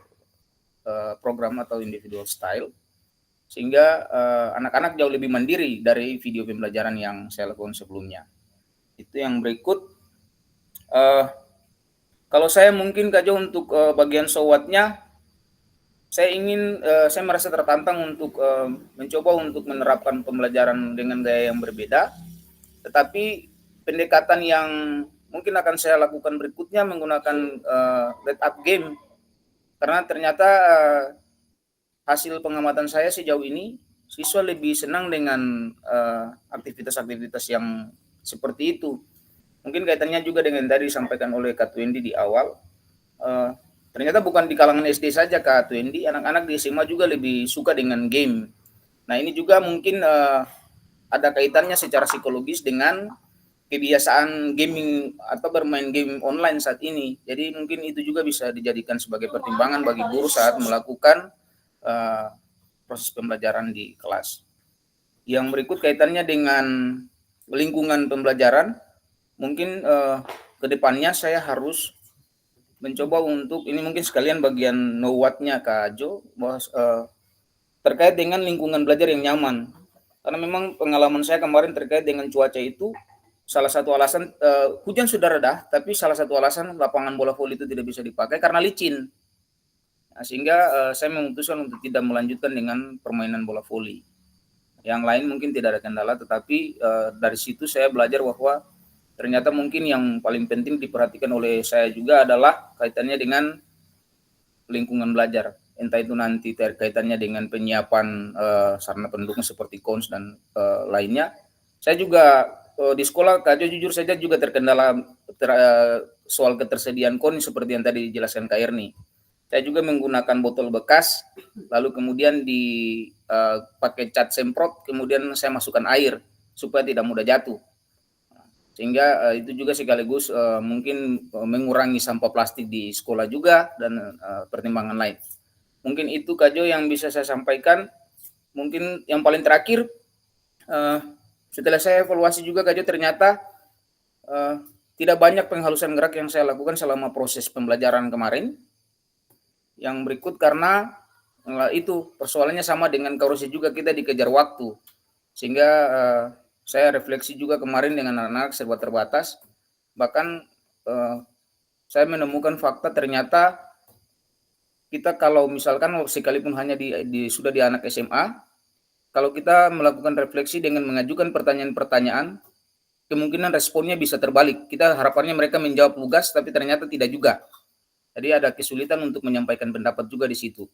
program atau individual style, sehingga anak-anak jauh lebih mandiri dari video pembelajaran yang saya lakukan sebelumnya. Itu yang berikut. Kalau saya mungkin Kak Jo untuk bagian SOWOT-nya, saya merasa tertantang untuk mencoba untuk menerapkan pembelajaran dengan gaya yang berbeda, tetapi pendekatan yang mungkin akan saya lakukan berikutnya menggunakan let up game, karena ternyata hasil pengamatan saya sejauh ini siswa lebih senang dengan aktivitas-aktivitas yang seperti itu. Mungkin kaitannya juga dengan tadi disampaikan oleh Kak Wendy di awal, ternyata bukan di kalangan SD saja Kak Wendy, anak-anak di SMA juga lebih suka dengan game. Nah ini juga mungkin ada kaitannya secara psikologis dengan kebiasaan gaming atau bermain game online saat ini. Jadi mungkin itu juga bisa dijadikan sebagai pertimbangan bagi guru saat melakukan proses pembelajaran di kelas. Yang berikut kaitannya dengan lingkungan pembelajaran, mungkin ke depannya saya harus mencoba untuk, ini mungkin sekalian bagian know what-nya Kak Jo, bahwa terkait dengan lingkungan belajar yang nyaman. Karena memang pengalaman saya kemarin terkait dengan cuaca itu, salah satu alasan hujan sudah reda, tapi salah satu alasan lapangan bola voli itu tidak bisa dipakai karena licin. Nah, sehingga saya memutuskan untuk tidak melanjutkan dengan permainan bola voli. Yang lain mungkin tidak ada kendala, tetapi dari situ saya belajar bahwa ternyata mungkin yang paling penting diperhatikan oleh saya juga adalah kaitannya dengan lingkungan belajar. Entah itu nanti kaitannya dengan penyiapan sarana pendukung seperti kons dan lainnya. Saya juga di sekolah, Kak Jo, jujur saja juga terkendala soal ketersediaan kons seperti yang tadi dijelaskan Kak Erni. Saya juga menggunakan botol bekas, lalu kemudian pakai cat semprot, kemudian saya masukkan air supaya tidak mudah jatuh. Sehingga itu juga sekaligus mungkin mengurangi sampah plastik di sekolah juga dan pertimbangan lain. Mungkin itu Kak Jo yang bisa saya sampaikan. Mungkin yang paling terakhir, setelah saya evaluasi juga Kak Jo, ternyata tidak banyak penghalusan gerak yang saya lakukan selama proses pembelajaran kemarin. Yang berikut karena itu persoalannya sama dengan Kak Rosi juga, kita dikejar waktu. Sehingga saya refleksi juga kemarin dengan anak-anak serba terbatas. Bahkan saya menemukan fakta ternyata kita kalau misalkan sekalipun hanya sudah di anak SMA, kalau kita melakukan refleksi dengan mengajukan pertanyaan-pertanyaan, kemungkinan responnya bisa terbalik. Kita harapannya mereka menjawab lugas, tapi ternyata tidak juga. Jadi ada kesulitan untuk menyampaikan pendapat juga di situ.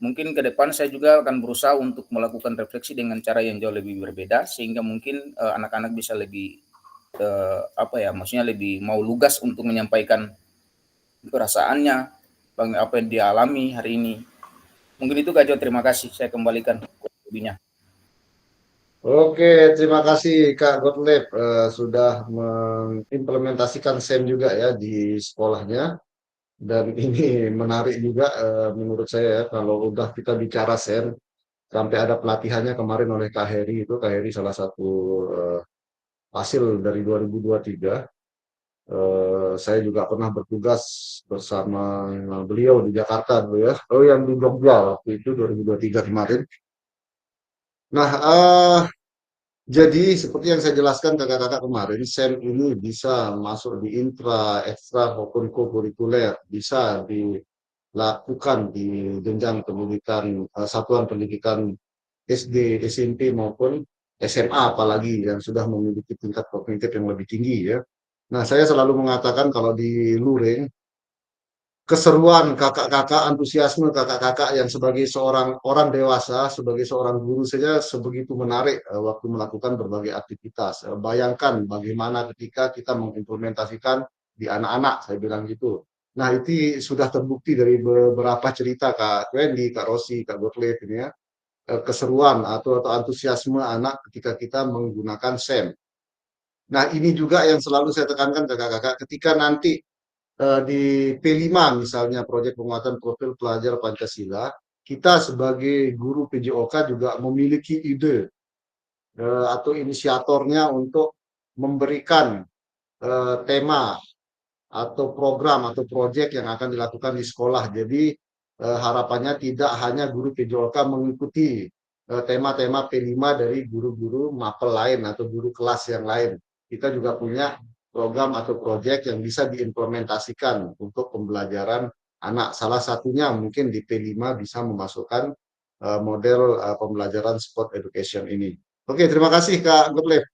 Mungkin ke depan saya juga akan berusaha untuk melakukan refleksi dengan cara yang jauh lebih berbeda, sehingga mungkin anak-anak bisa lebih maksudnya lebih mau lugas untuk menyampaikan perasaannya, apa yang dia alami hari ini. Mungkin itu Kak Jo, terima kasih. Saya kembalikan lebihnya. Oke, terima kasih Kak Gottlieb sudah mengimplementasikan SEM juga ya di sekolahnya. Dan ini menarik juga menurut saya ya, kalau udah kita bicara SEM, sampai ada pelatihannya kemarin oleh Kak Heri, itu Kak Heri salah satu hasil dari 2023. Saya juga pernah bertugas bersama beliau di Jakarta dulu ya, yang di Jogja waktu itu 2023 kemarin. Nah, jadi seperti yang saya jelaskan kakak-kakak kemarin, SEM ini bisa masuk di intra, ekstra maupun kokurikuler, bisa dilakukan di jenjang pendidikan satuan pendidikan SD, SMP maupun SMA, apalagi yang sudah memiliki tingkat kognitif yang lebih tinggi ya. Nah, saya selalu mengatakan kalau di luring, keseruan kakak-kakak, antusiasme kakak-kakak yang sebagai seorang orang dewasa, sebagai seorang guru saja sebegitu menarik waktu melakukan berbagai aktivitas. Bayangkan bagaimana ketika kita mengimplementasikan di anak-anak, saya bilang gitu. Nah, itu sudah terbukti dari beberapa cerita Kak Wendy, Kak Rosi, Kak Gottlieb ini ya, keseruan atau antusiasme anak ketika kita menggunakan SEM. Nah, ini juga yang selalu saya tekankan kakak-kakak, ketika nanti di P5 misalnya proyek penguatan profil pelajar Pancasila, kita sebagai guru PJOK juga memiliki ide atau inisiatornya untuk memberikan tema atau program atau proyek yang akan dilakukan di sekolah. Jadi harapannya tidak hanya guru PJOK mengikuti tema-tema P5 dari guru-guru mapel lain atau guru kelas yang lain. Kita juga punya program atau proyek yang bisa diimplementasikan untuk pembelajaran anak. Salah satunya mungkin di P5 bisa memasukkan model pembelajaran sport education ini. Oke, terima kasih Kak Gottlieb.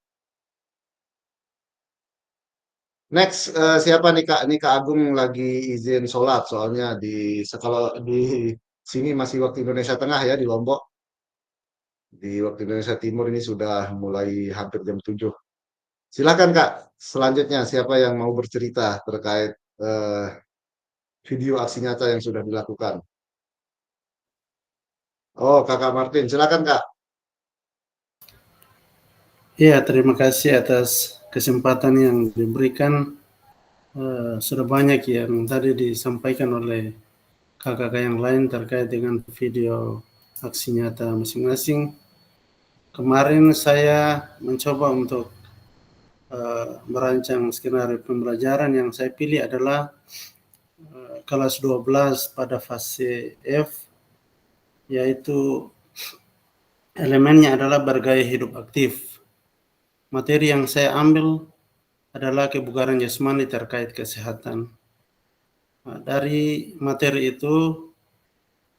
Next, siapa nih Kak? Ini Kak Agung lagi izin sholat, soalnya kalau di sini masih waktu Indonesia Tengah ya, di Lombok. Di waktu Indonesia Timur ini sudah mulai hampir jam 7. Silakan Kak, selanjutnya siapa yang mau bercerita terkait video aksi nyata yang sudah dilakukan? Oh, Kakak Martin, silakan Kak. Ya, terima kasih atas kesempatan yang diberikan. Sudah banyak yang tadi disampaikan oleh kakak-kakak yang lain terkait dengan video aksi nyata masing-masing. Kemarin saya mencoba untuk merancang skenario pembelajaran. Yang saya pilih adalah kelas 12 pada fase F, yaitu elemennya adalah bergaya hidup aktif. Materi yang saya ambil adalah kebugaran jasmani terkait kesehatan. Dari materi itu,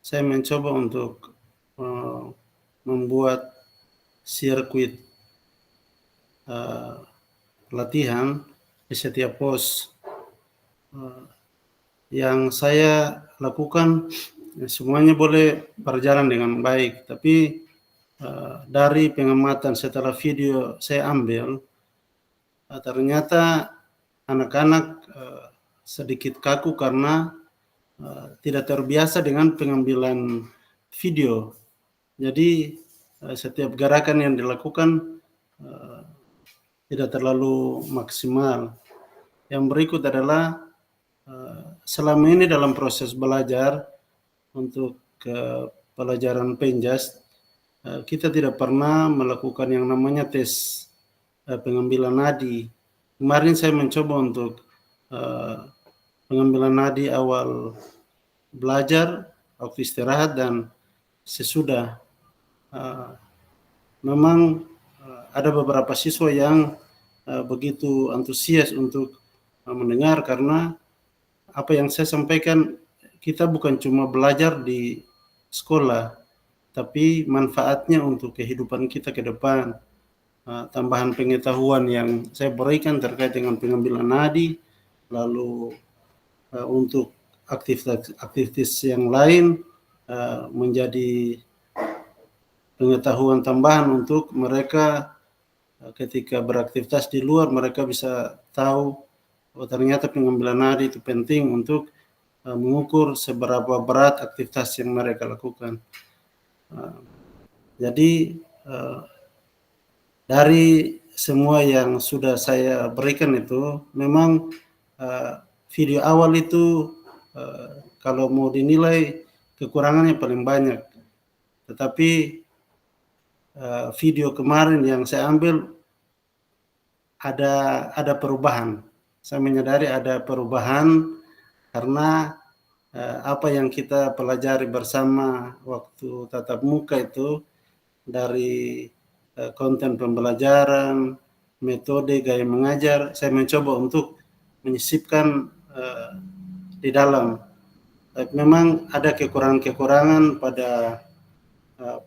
saya mencoba untuk membuat sirkuit latihan di setiap pos. Yang saya lakukan semuanya boleh berjalan dengan baik, tapi dari pengamatan setelah video saya ambil, ternyata anak-anak sedikit kaku karena tidak terbiasa dengan pengambilan video. Jadi setiap gerakan yang dilakukan tidak terlalu maksimal. Yang berikut adalah selama ini dalam proses belajar untuk pelajaran Penjas, kita tidak pernah melakukan yang namanya tes pengambilan nadi. Kemarin saya mencoba untuk pengambilan nadi awal belajar, waktu istirahat, dan sesudah. Memang ada beberapa siswa yang begitu antusias untuk mendengar, karena apa yang saya sampaikan, kita bukan cuma belajar di sekolah, tapi manfaatnya untuk kehidupan kita ke depan. Tambahan pengetahuan yang saya berikan terkait dengan pengambilan nadi, lalu untuk aktivitas yang lain menjadi pengetahuan tambahan untuk mereka ketika beraktivitas di luar. Mereka bisa tahu, oh ternyata pengambilan nadi itu penting untuk mengukur seberapa berat aktivitas yang mereka lakukan. Jadi dari semua yang sudah saya berikan itu, memang video awal itu kalau mau dinilai kekurangannya paling banyak. Tetapi video kemarin yang saya ambil ada perubahan. Saya menyadari ada perubahan karena apa yang kita pelajari bersama waktu tatap muka itu, dari konten pembelajaran, metode, gaya mengajar, saya mencoba untuk menyisipkan di dalam. Memang ada kekurangan-kekurangan pada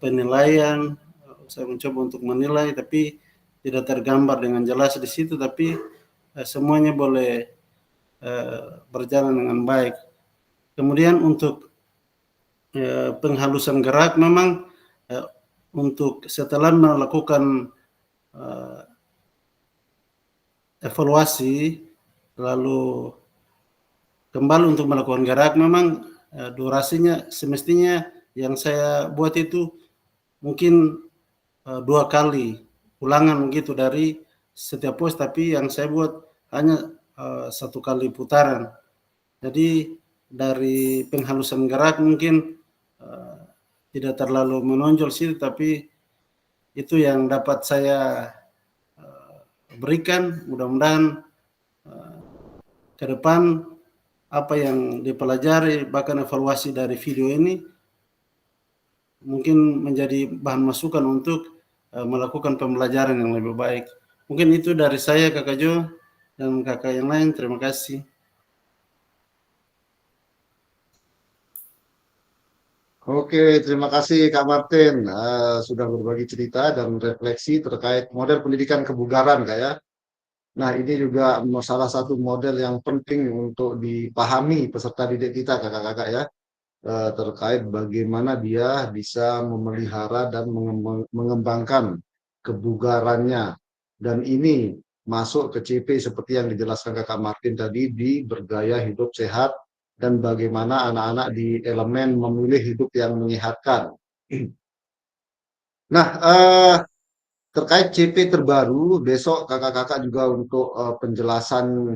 penilaian. Saya mencoba untuk menilai, tapi tidak tergambar dengan jelas di situ, tapi semuanya boleh berjalan dengan baik. Kemudian untuk penghalusan gerak, memang untuk setelah melakukan evaluasi lalu kembali untuk melakukan gerak, memang durasinya semestinya yang saya buat itu mungkin 2 kali ulangan begitu dari setiap pos, tapi yang saya buat hanya 1 kali putaran. Jadi dari penghalusan gerak mungkin tidak terlalu menonjol sih, tapi itu yang dapat saya berikan. Mudah-mudahan ke depan apa yang dipelajari, bahkan evaluasi dari video ini, mungkin menjadi bahan masukan untuk melakukan pembelajaran yang lebih baik. Mungkin itu dari saya, Kakak Jo, dan kakak yang lain. Terima kasih. Oke, terima kasih Kak Martin sudah berbagi cerita dan refleksi terkait model pendidikan kebugaran Kak ya. Nah, ini juga salah satu model yang penting untuk dipahami peserta didik kita kakak-kakak ya, terkait bagaimana dia bisa memelihara dan mengembangkan kebugarannya. Dan ini masuk ke CP seperti yang dijelaskan kakak Martin tadi di bergaya hidup sehat dan bagaimana anak-anak di elemen memilih hidup yang menyehatkan. Nah, terkait CP terbaru, besok kakak-kakak juga untuk penjelasan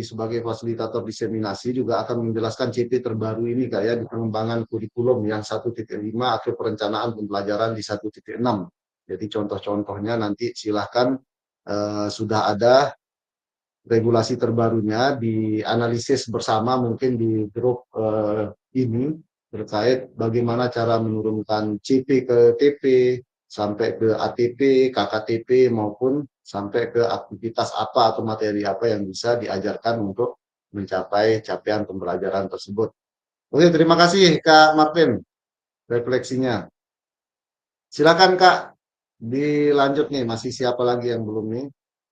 sebagai fasilitator diseminasi juga akan menjelaskan CP terbaru ini kayak di pengembangan kurikulum yang 1.5 atau perencanaan pembelajaran di 1.6. Jadi contoh-contohnya nanti silahkan sudah ada regulasi terbarunya dianalisis bersama mungkin di grup ini terkait bagaimana cara menurunkan CP ke TP sampai ke ATP, KKTP maupun sampai ke aktivitas apa atau materi apa yang bisa diajarkan untuk mencapai capaian pembelajaran tersebut. Oke, terima kasih Kak Martin refleksinya. Silakan Kak, dilanjut nih, masih siapa lagi yang belum nih?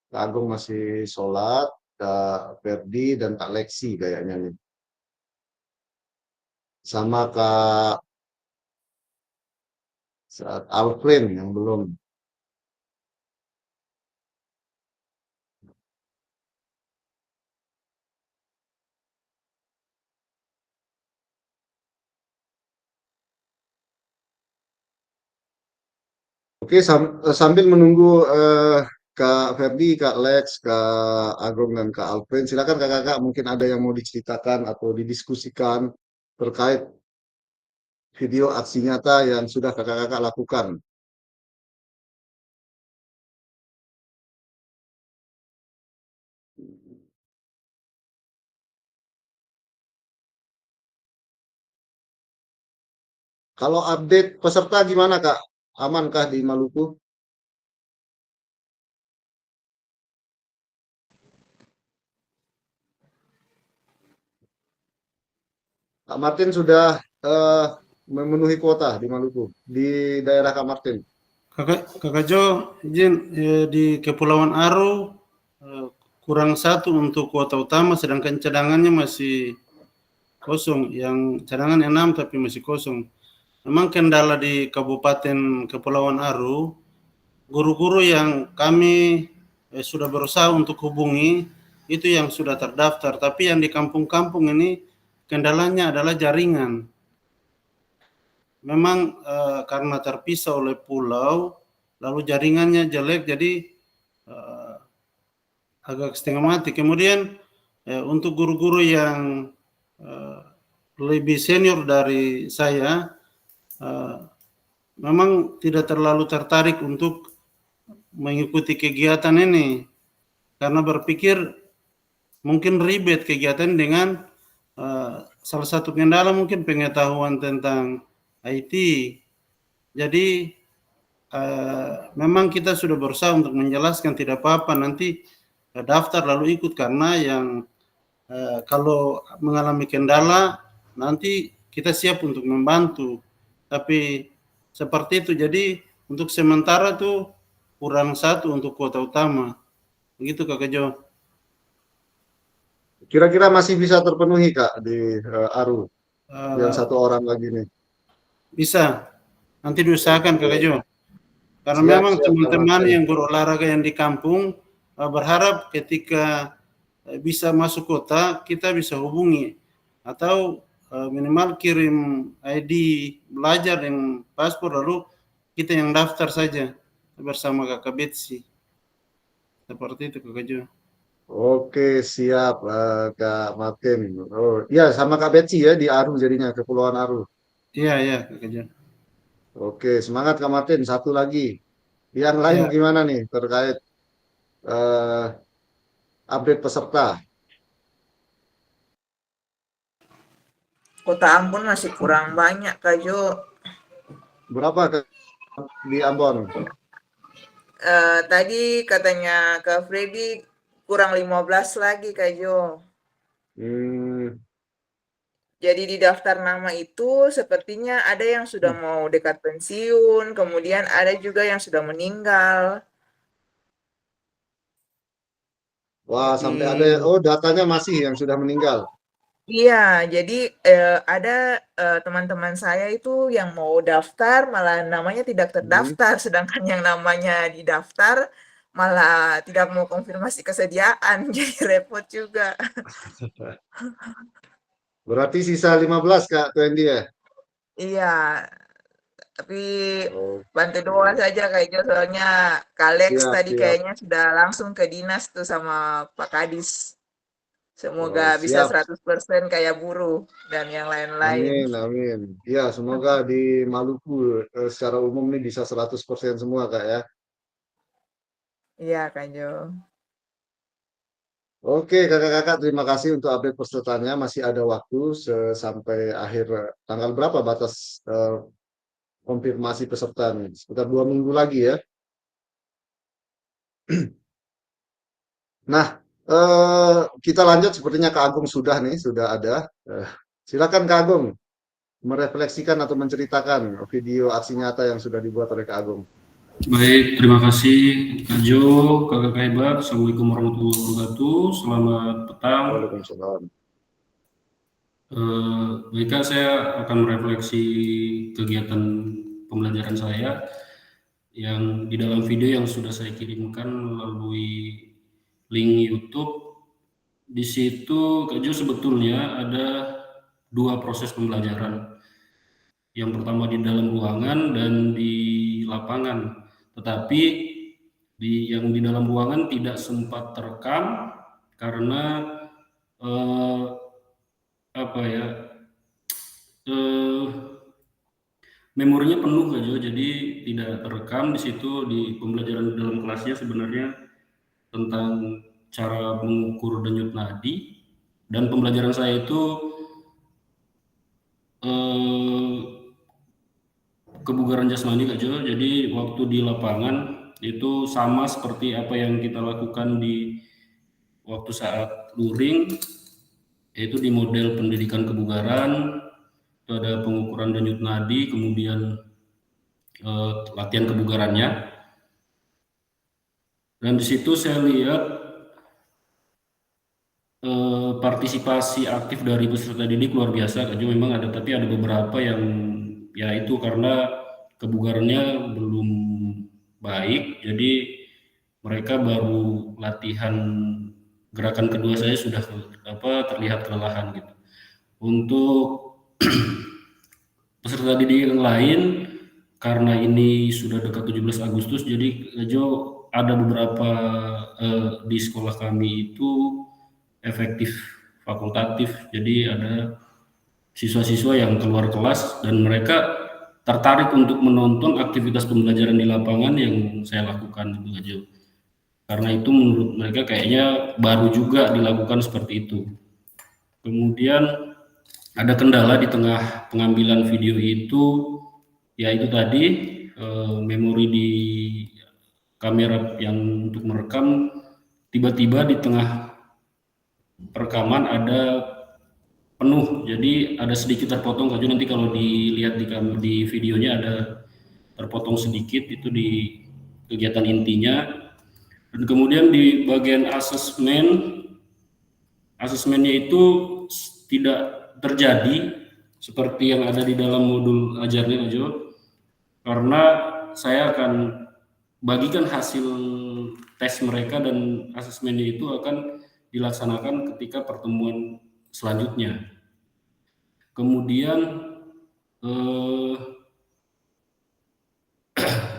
Kak Agung masih sholat, Kak Ferdi dan Kak Lexi kayaknya nih. Sama Kak Alfred yang belum. Oke, sambil menunggu Kak Ferdi, Kak Lex, Kak Agung, dan Kak Alfred, silakan kakak-kakak mungkin ada yang mau diceritakan atau didiskusikan terkait video aksi nyata yang sudah kakak-kakak lakukan. Kalau update peserta gimana Kak? Amankah di Maluku? Kak Martin sudah memenuhi kuota di Maluku, di daerah Kak Martin. Kakak Jo, izin di Kepulauan Aro kurang satu untuk kuota utama, sedangkan cadangannya masih kosong. Yang cadangan 6 tapi masih kosong. Memang kendala di Kabupaten Kepulauan Aro, guru-guru yang kami sudah berusaha untuk hubungi itu yang sudah terdaftar, tapi yang di kampung-kampung ini kendalanya adalah jaringan. Memang karena terpisah oleh pulau, lalu jaringannya jelek, jadi agak setengah mati. Kemudian untuk guru-guru yang lebih senior dari saya, memang tidak terlalu tertarik untuk mengikuti kegiatan ini karena berpikir mungkin ribet kegiatan dengan salah satu kendala mungkin pengetahuan tentang IT. Jadi memang kita sudah berusaha untuk menjelaskan tidak apa-apa nanti daftar lalu ikut, karena yang kalau mengalami kendala nanti kita siap untuk membantu. Tapi seperti itu, jadi untuk sementara tuh kurang satu untuk kuota utama. Begitu Kakak Jo. Kira-kira masih bisa terpenuhi Kak di Aru, yang satu orang lagi nih. Bisa, nanti diusahakan Kakak Jo. Karena Siap, memang siap, teman-teman Kak. yang berolahraga yang di kampung berharap ketika bisa masuk kota kita bisa hubungi atau minimal kirim ID belajar yang paspor, lalu kita yang daftar saja bersama Kakak Betsy. Seperti itu Kakak Jo. Oke, siap Kak Martin. Oh, iya sama Kak Betsy ya di Aru jadinya, Kepulauan Aru. Iya, iya Kakak Jo. Oke, semangat Kak Martin. Satu lagi. Yang lain Ya. gimana nih terkait eh, update peserta? Kota Ambon masih kurang banyak Kak Jo. Berapa di Ambon? Tadi katanya Kak Freddy kurang 15 lagi Kak Jo. Jadi di daftar nama itu sepertinya ada yang sudah mau dekat pensiun, kemudian ada juga yang sudah meninggal. Wah, sampai ada Jadi datanya masih yang sudah meninggal. iya, jadi ada teman-teman saya itu yang mau daftar malah namanya tidak terdaftar, sedangkan yang namanya didaftar malah tidak mau konfirmasi kesediaan, jadi repot juga. Berarti sisa 15 Kak Twendi ya? Iya, tapi bantu doa Oke. saja kayaknya soalnya Kalex Siap, tadi siap. kayaknya sudah langsung ke dinas tuh sama Pak Kadis. Semoga Oh, bisa siap. 100% kayak buruh dan yang lain-lain. Amin, amin. Ya, semoga di Maluku secara umum nih bisa 100% semua Kak ya. Iya, Kak Jo. Oke, kakak-kakak, terima kasih untuk update pesertanya. Masih ada waktu sampai akhir tanggal berapa batas konfirmasi peserta nih? Sekitar 2 minggu lagi ya. Nah, kita lanjut. Sepertinya Kak Agung sudah nih, sudah ada. Silakan Kak Agung merefleksikan atau menceritakan video aksi nyata yang sudah dibuat oleh Kak Agung. Baik, terima kasih Kak Jo, Kakak Hebat. Assalamualaikum warahmatullahi wabarakatuh. Selamat petang. Waalaikumsalam. Baik Kak, saya akan merefleksi kegiatan pembelajaran saya yang di dalam video yang sudah saya kirimkan melalui link YouTube. Di situ Kak Jo sebetulnya ada 2 proses pembelajaran. Yang pertama di dalam ruangan dan di lapangan. Tetapi yang di dalam ruangan tidak sempat terekam karena memorinya penuh Kak Jo, jadi tidak terekam di situ. Di pembelajaran di dalam kelasnya sebenarnya tentang cara mengukur denyut nadi, dan pembelajaran saya itu kebugaran jasmani Kak Jo. Jadi waktu di lapangan itu sama seperti apa yang kita lakukan di waktu saat luring, yaitu di model pendidikan kebugaran. Itu ada pengukuran denyut nadi, kemudian latihan kebugarannya. Dan di situ saya lihat partisipasi aktif dari peserta didik luar biasa Kak Jo. Memang ada, tapi ada beberapa yang ya itu karena kebugarannya belum baik, jadi mereka baru latihan gerakan kedua saya sudah terlihat kelelahan gitu. Untuk peserta didik yang lain, karena ini sudah dekat 17 Agustus, jadi Jo ada beberapa di sekolah kami itu efektif fakultatif, jadi ada siswa-siswa yang keluar kelas dan mereka tertarik untuk menonton aktivitas pembelajaran di lapangan yang saya lakukan gitu aja. Karena itu menurut mereka kayaknya baru juga dilakukan seperti itu. Kemudian ada kendala di tengah pengambilan video itu, yaitu tadi memori di kamera yang untuk merekam tiba-tiba di tengah perekaman ada penuh, jadi ada sedikit terpotong Kak Jo. Nanti kalau dilihat di videonya ada terpotong sedikit itu di kegiatan intinya. Dan kemudian di bagian asesmennya itu tidak terjadi seperti yang ada di dalam modul ajarnya Kak Jo, karena saya akan bagikan hasil tes mereka dan asesmennya itu akan dilaksanakan ketika pertemuan selanjutnya. Kemudian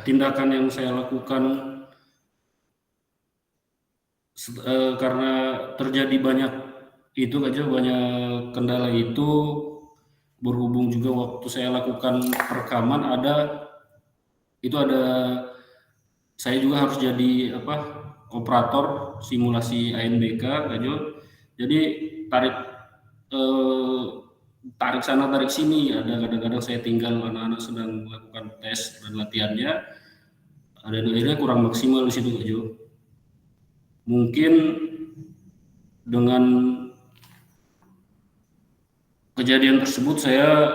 tindakan yang saya lakukan karena terjadi banyak itu aja, banyak kendala itu, berhubung juga waktu saya lakukan perekaman saya juga harus jadi operator simulasi ANBK Kak Jo. Jadi tarik sana tarik sini, ada kadang-kadang saya tinggal anak-anak sedang melakukan tes dan latihannya, ada akhirnya kurang maksimal di situ Kak Jo. Mungkin dengan kejadian tersebut saya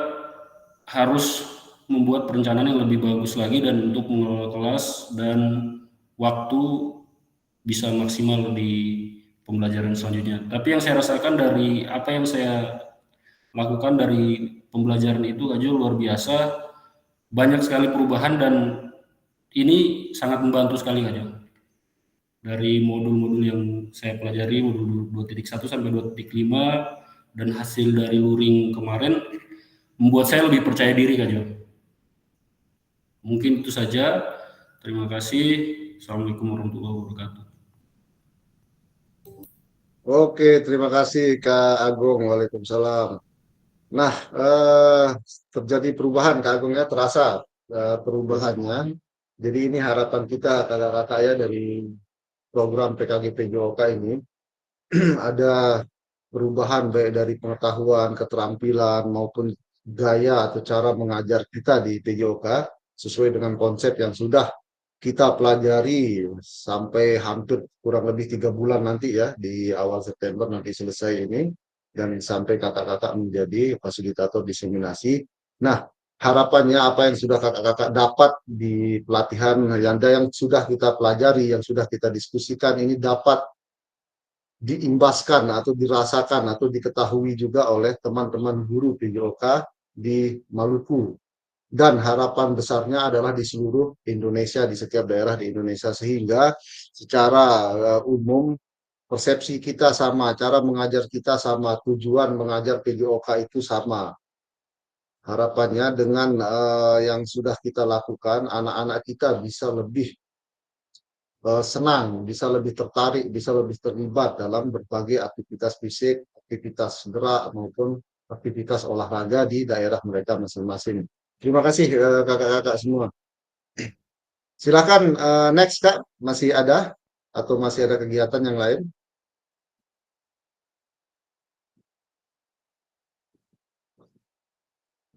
harus membuat perencanaan yang lebih bagus lagi dan untuk mengelola kelas dan waktu bisa maksimal di pembelajaran selanjutnya. Tapi yang saya rasakan dari apa yang saya lakukan dari pembelajaran itu aja luar biasa, banyak sekali perubahan dan ini sangat membantu sekali aja. Dari modul-modul yang saya pelajari, modul 2.1 sampai 2.5 dan hasil dari luring kemarin membuat saya lebih percaya diri aja. Mungkin itu saja. Terima kasih. Assalamualaikum warahmatullahi wabarakatuh. Oke, terima kasih Kak Agung. Waalaikumsalam. Nah, terjadi perubahan Kak Agung ya, terasa perubahannya. Jadi ini harapan kita kakak-kakak ya dari program PKG PJOK ini ada perubahan baik dari pengetahuan, keterampilan maupun gaya atau cara mengajar kita di PJOK sesuai dengan konsep yang sudah kita pelajari sampai hampir kurang lebih 3 bulan nanti ya, di awal September nanti selesai ini, dan sampai kakak-kakak menjadi fasilitator diseminasi. Nah, harapannya apa yang sudah kakak-kakak dapat di pelatihan yang sudah kita pelajari, yang sudah kita diskusikan ini dapat diimbaskan atau dirasakan atau diketahui juga oleh teman-teman guru PJOK di Maluku. Dan harapan besarnya adalah di seluruh Indonesia, di setiap daerah di Indonesia, sehingga secara umum persepsi kita sama, cara mengajar kita sama, tujuan mengajar PJOK itu sama. Harapannya dengan yang sudah kita lakukan, anak-anak kita bisa lebih senang, bisa lebih tertarik, bisa lebih terlibat dalam berbagai aktivitas fisik, aktivitas gerak maupun aktivitas olahraga di daerah mereka masing-masing. Terima kasih kakak-kakak semua. Silakan next Kak, masih ada atau masih ada kegiatan yang lain?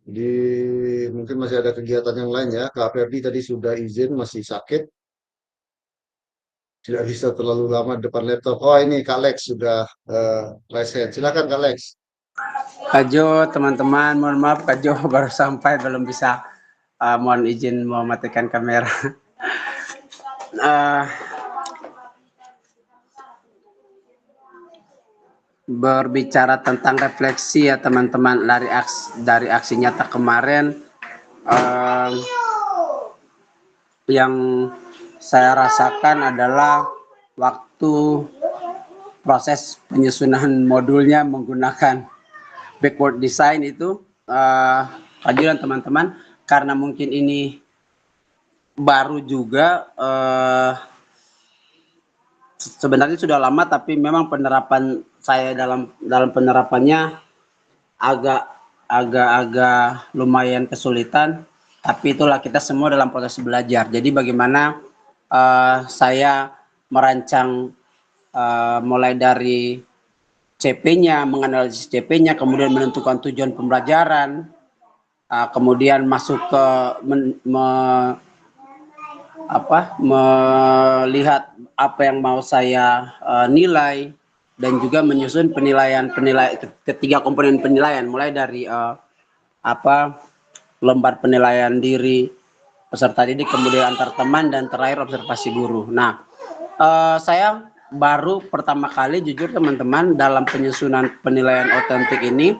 Jadi mungkin masih ada kegiatan yang lain ya. Kak Ferdi tadi sudah izin, masih sakit. Tidak bisa terlalu lama depan laptop. Oh ini Kak Lex sudah raise hand. Silakan Kak Lex. Kak Jo, teman-teman, mohon maaf Kak Jo baru sampai, belum bisa, mohon izin mematikan kamera. Berbicara tentang refleksi ya teman-teman, dari aksi nyata kemarin, yang saya rasakan adalah waktu proses penyusunan modulnya menggunakan backward design itu, kajian teman-teman, karena mungkin ini baru juga, sebenarnya sudah lama tapi memang penerapan saya dalam penerapannya agak lumayan kesulitan, tapi itulah kita semua dalam proses belajar. Jadi bagaimana saya merancang mulai dari CP-nya, menganalisis CP-nya, kemudian menentukan tujuan pembelajaran, kemudian masuk ke melihat apa yang mau saya nilai, dan juga menyusun penilaian ketiga komponen penilaian, mulai dari lembar penilaian diri peserta didik, kemudian antar teman, dan terakhir observasi guru. Nah, saya baru pertama kali jujur teman-teman dalam penyusunan penilaian otentik ini,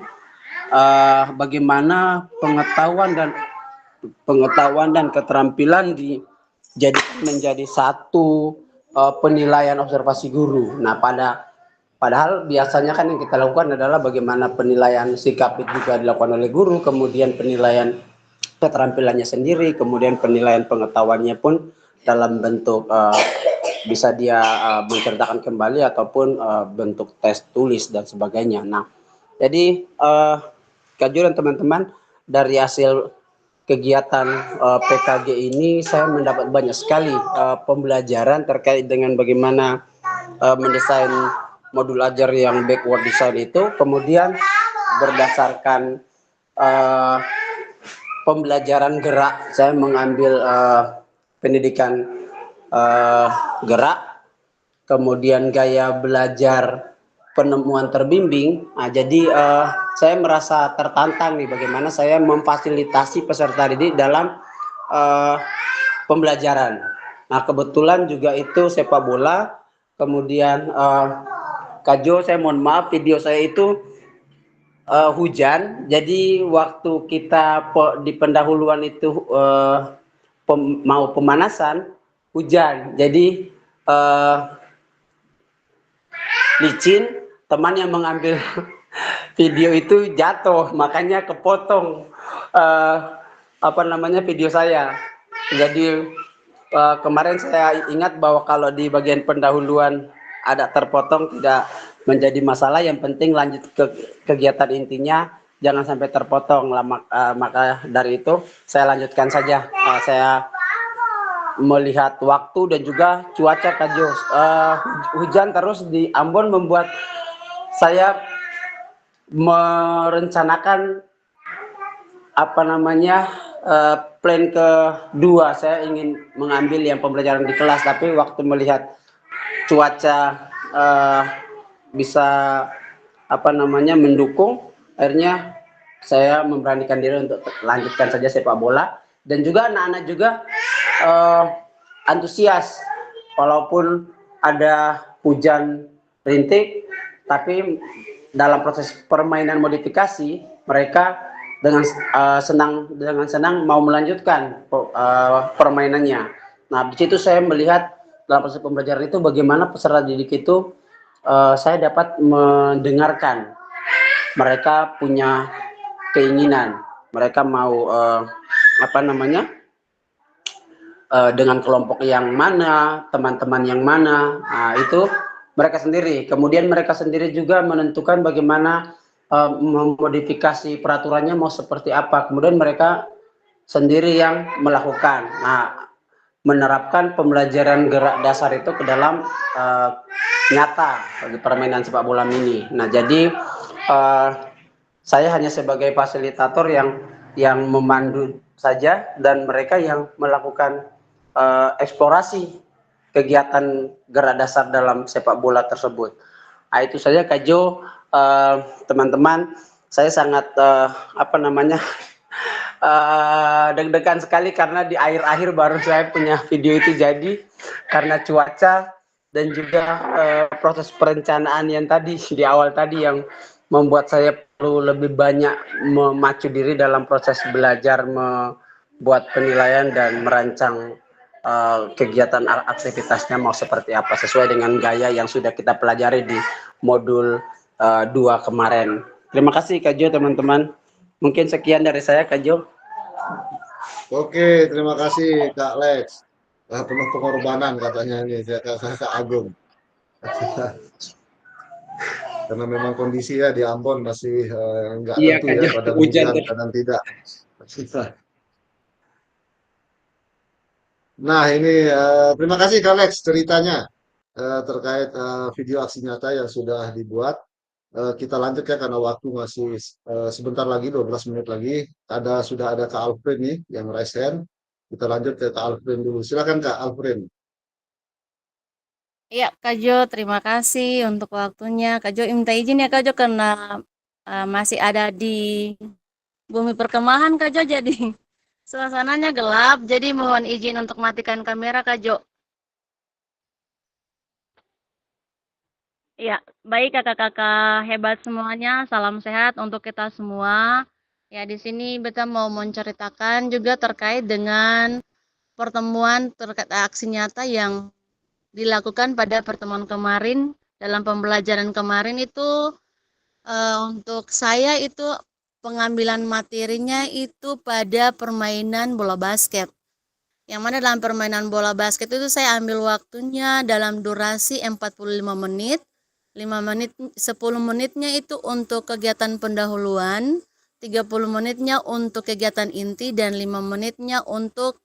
bagaimana pengetahuan dan keterampilan dijadikan menjadi satu penilaian observasi guru. Nah, padahal biasanya kan yang kita lakukan adalah bagaimana penilaian sikap itu juga dilakukan oleh guru, kemudian penilaian keterampilannya sendiri, kemudian penilaian pengetahuannya pun dalam bentuk bisa dia menceritakan kembali ataupun bentuk tes tulis dan sebagainya. Nah, jadi kajian teman-teman, dari hasil kegiatan PKG ini saya mendapat banyak sekali pembelajaran terkait dengan bagaimana mendesain modul ajar yang backward design itu, kemudian berdasarkan pembelajaran gerak, saya mengambil pendidikan gerak, kemudian gaya belajar penemuan terbimbing. Nah, jadi saya merasa tertantang nih bagaimana saya memfasilitasi peserta didik dalam pembelajaran. Nah, kebetulan juga itu sepak bola. Kemudian Kak Jo, saya mohon maaf video saya itu hujan. Jadi waktu kita di pendahuluan itu mau pemanasan, hujan. Jadi licin, teman yang mengambil video itu jatuh, makanya kepotong video saya. Jadi kemarin saya ingat bahwa kalau di bagian pendahuluan ada terpotong tidak menjadi masalah, yang penting lanjut ke kegiatan intinya, jangan sampai terpotong lah. Maka dari itu saya lanjutkan saja. Saya melihat waktu dan juga cuaca Kak Jo, hujan terus di Ambon membuat saya merencanakan plan kedua. Saya ingin mengambil yang pembelajaran di kelas, tapi waktu melihat cuaca bisa mendukung, akhirnya saya memberanikan diri untuk lanjutkan saja sepak bola. Dan juga anak-anak juga antusias, walaupun ada hujan rintik, tapi dalam proses permainan modifikasi mereka dengan senang mau melanjutkan permainannya. Nah, di situ saya melihat dalam proses pembelajaran itu bagaimana peserta didik itu saya dapat mendengarkan mereka punya keinginan, mereka mau dengan kelompok yang mana, teman-teman yang mana. Nah, itu mereka sendiri. Kemudian mereka sendiri juga menentukan bagaimana memodifikasi peraturannya mau seperti apa. Kemudian mereka sendiri yang melakukan. Nah, menerapkan pembelajaran gerak dasar itu ke dalam nyata bagi permainan sepak bola mini. Nah, jadi saya hanya sebagai fasilitator yang memandu saja, dan mereka yang melakukan eksplorasi kegiatan gerak dasar dalam sepak bola tersebut. Nah, itu saja Kak Jo, teman-teman. Saya sangat deg-degan sekali karena di akhir-akhir baru saya punya video itu jadi, karena cuaca dan juga proses perencanaan yang tadi di awal tadi yang membuat saya perlu lebih banyak memacu diri dalam proses belajar, membuat penilaian dan merancang kegiatan aktivitasnya mau seperti apa sesuai dengan gaya yang sudah kita pelajari di modul 2 kemarin. Terima kasih Kak Jo, teman-teman. Mungkin sekian dari saya Kak Jo. Oke, terima kasih Kak Lex. Penuh pengorbanan katanya ini Kak Agung. Karena memang kondisi ya di Ambon masih nggak tentu ya, pada hujan kadang tidak. Nah, ini terima kasih Kak Lex ceritanya terkait video aksi nyata yang sudah dibuat. Kita lanjut ya karena waktu masih sebentar lagi, 12 menit lagi. Sudah ada Kak Alfred nih yang raise hand. Kita lanjut ke Kak Alfred dulu. Silakan Kak Alfred. Iya, Kak Jo, terima kasih untuk waktunya. Kak Jo, minta izin ya Kak Jo, karena masih ada di bumi perkemahan Kak Jo, jadi suasananya gelap, jadi mohon izin untuk matikan kamera Kak Jo. Ya, baik kakak-kakak hebat semuanya, salam sehat untuk kita semua. Ya, di sini Beta mau menceritakan juga terkait dengan pertemuan terkait aksi nyata yang dilakukan pada pertemuan kemarin. Dalam pembelajaran kemarin itu untuk saya itu pengambilan materinya itu pada permainan bola basket. Yang mana dalam permainan bola basket itu saya ambil waktunya dalam durasi 45 menit. 10 menitnya itu untuk kegiatan pendahuluan, 30 menitnya untuk kegiatan inti, dan 5 menitnya untuk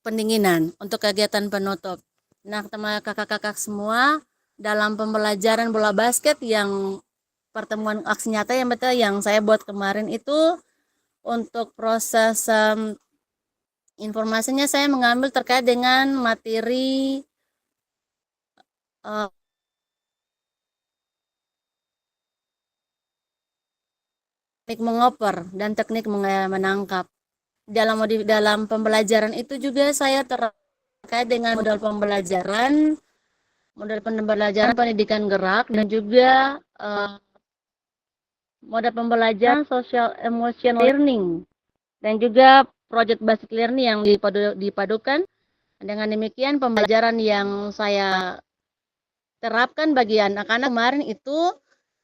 pendinginan, untuk kegiatan penutup. Nah, teman kakak-kakak semua, dalam pembelajaran bola basket yang pertemuan aksi nyata yang betul yang saya buat kemarin itu, untuk proses informasinya saya mengambil terkait dengan materi teknik mengoper dan teknik menangkap. Dalam pembelajaran itu juga saya terkait dengan model pembelajaran pendidikan gerak dan juga model pembelajaran social emotional learning dan juga project basic learning yang dipadukan. Dengan demikian pembelajaran yang saya terapkan bagi anak-anak kemarin itu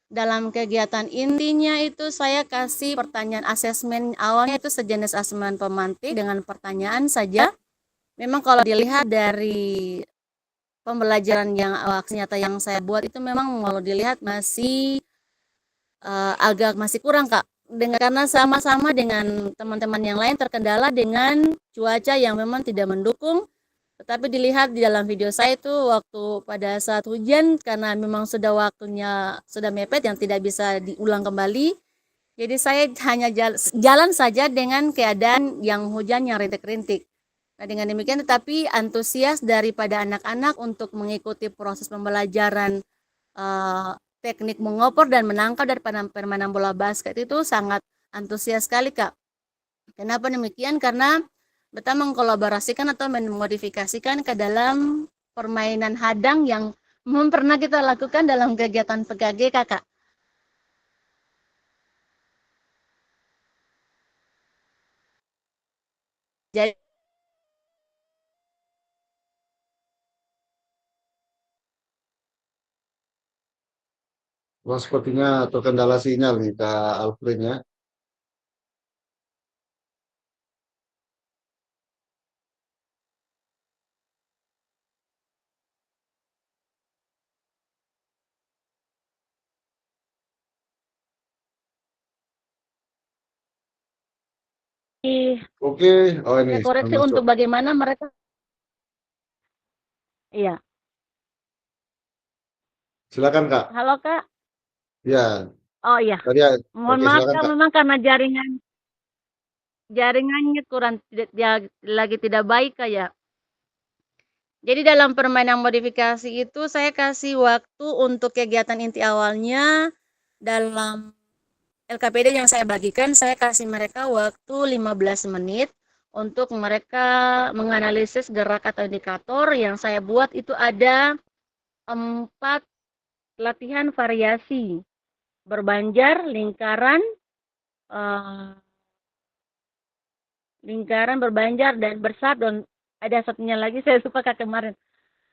dalam kegiatan intinya itu saya kasih pertanyaan asesmen awalnya itu sejenis asesmen pemantik dengan pertanyaan saja. Memang kalau dilihat dari pembelajaran yang aksi nyata yang saya buat itu memang kalau dilihat masih agak masih kurang Kak. Karena sama-sama dengan teman-teman yang lain terkendala dengan cuaca yang memang tidak mendukung. Tetapi dilihat di dalam video saya itu waktu pada saat hujan karena memang sudah waktunya sudah mepet yang tidak bisa diulang kembali. Jadi saya hanya jalan saja dengan keadaan yang hujan yang rintik-rintik. Nah dengan demikian tetapi antusias daripada anak-anak untuk mengikuti proses pembelajaran teknik mengoper dan menangkap dari permainan bola basket itu sangat antusias sekali Kak. Kenapa demikian? Karena kita mengkolaborasikan atau memodifikasikan ke dalam permainan hadang yang pernah kita lakukan dalam kegiatan PKG Kakak. Jadi Wah, sepertinya terkendala sinyal nih Kak Alfred ya. Oke, oh ini koreksi masuk. untuk bagaimana mereka. Iya. Silakan Kak. Halo Kak. Ya. Oh iya. Tadi ya. Mohon Oke, maaf silakan, Kak, Kak. memang karena jaringannya kurang lagi tidak baik Kak ya. Jadi dalam permainan modifikasi itu saya kasih waktu untuk kegiatan inti awalnya dalam LKPD yang saya bagikan, saya kasih mereka waktu 15 menit untuk mereka menganalisis gerak atau indikator yang saya buat itu ada 4 latihan variasi. Berbanjar, lingkaran, berbanjar, dan bersat, dan ada satunya lagi saya lupa Kak kemarin.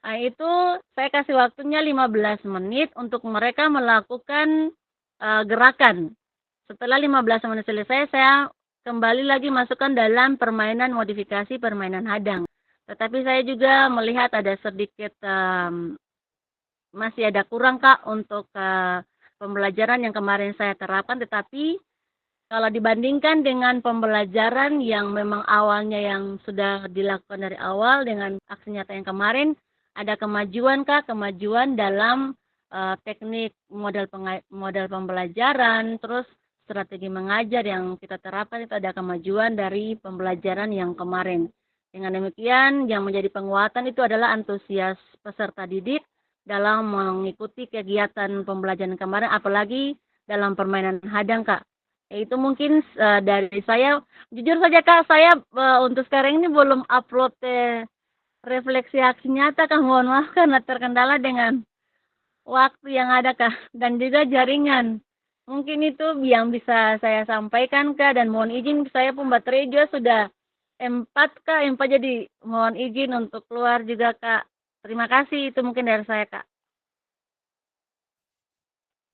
Nah, itu saya kasih waktunya 15 menit untuk mereka melakukan gerakan. Setelah 15 menit selesai, saya kembali lagi masukkan dalam permainan modifikasi permainan hadang. Tetapi saya juga melihat ada sedikit masih ada kurang Kak untuk pembelajaran yang kemarin saya terapkan. Tetapi kalau dibandingkan dengan pembelajaran yang memang awalnya yang sudah dilakukan dari awal dengan aksi nyata yang kemarin, ada kemajuan Kak, kemajuan dalam teknik model pembelajaran, terus strategi mengajar yang kita terapkan itu ada kemajuan dari pembelajaran yang kemarin. Dengan demikian, yang menjadi penguatan itu adalah antusias peserta didik dalam mengikuti kegiatan pembelajaran kemarin, apalagi dalam permainan hadang Kak. Itu mungkin dari saya, jujur saja Kak, saya untuk sekarang ini belum upload refleksi aksi nyata Kak, mohon maaf karena terkendala dengan waktu yang ada Kak, dan juga jaringan. Mungkin itu yang bisa saya sampaikan Kak, dan mohon izin saya pun baterai juga sudah 4 Kak, 4 jadi mohon izin untuk keluar juga Kak. Terima kasih, itu mungkin dari saya Kak.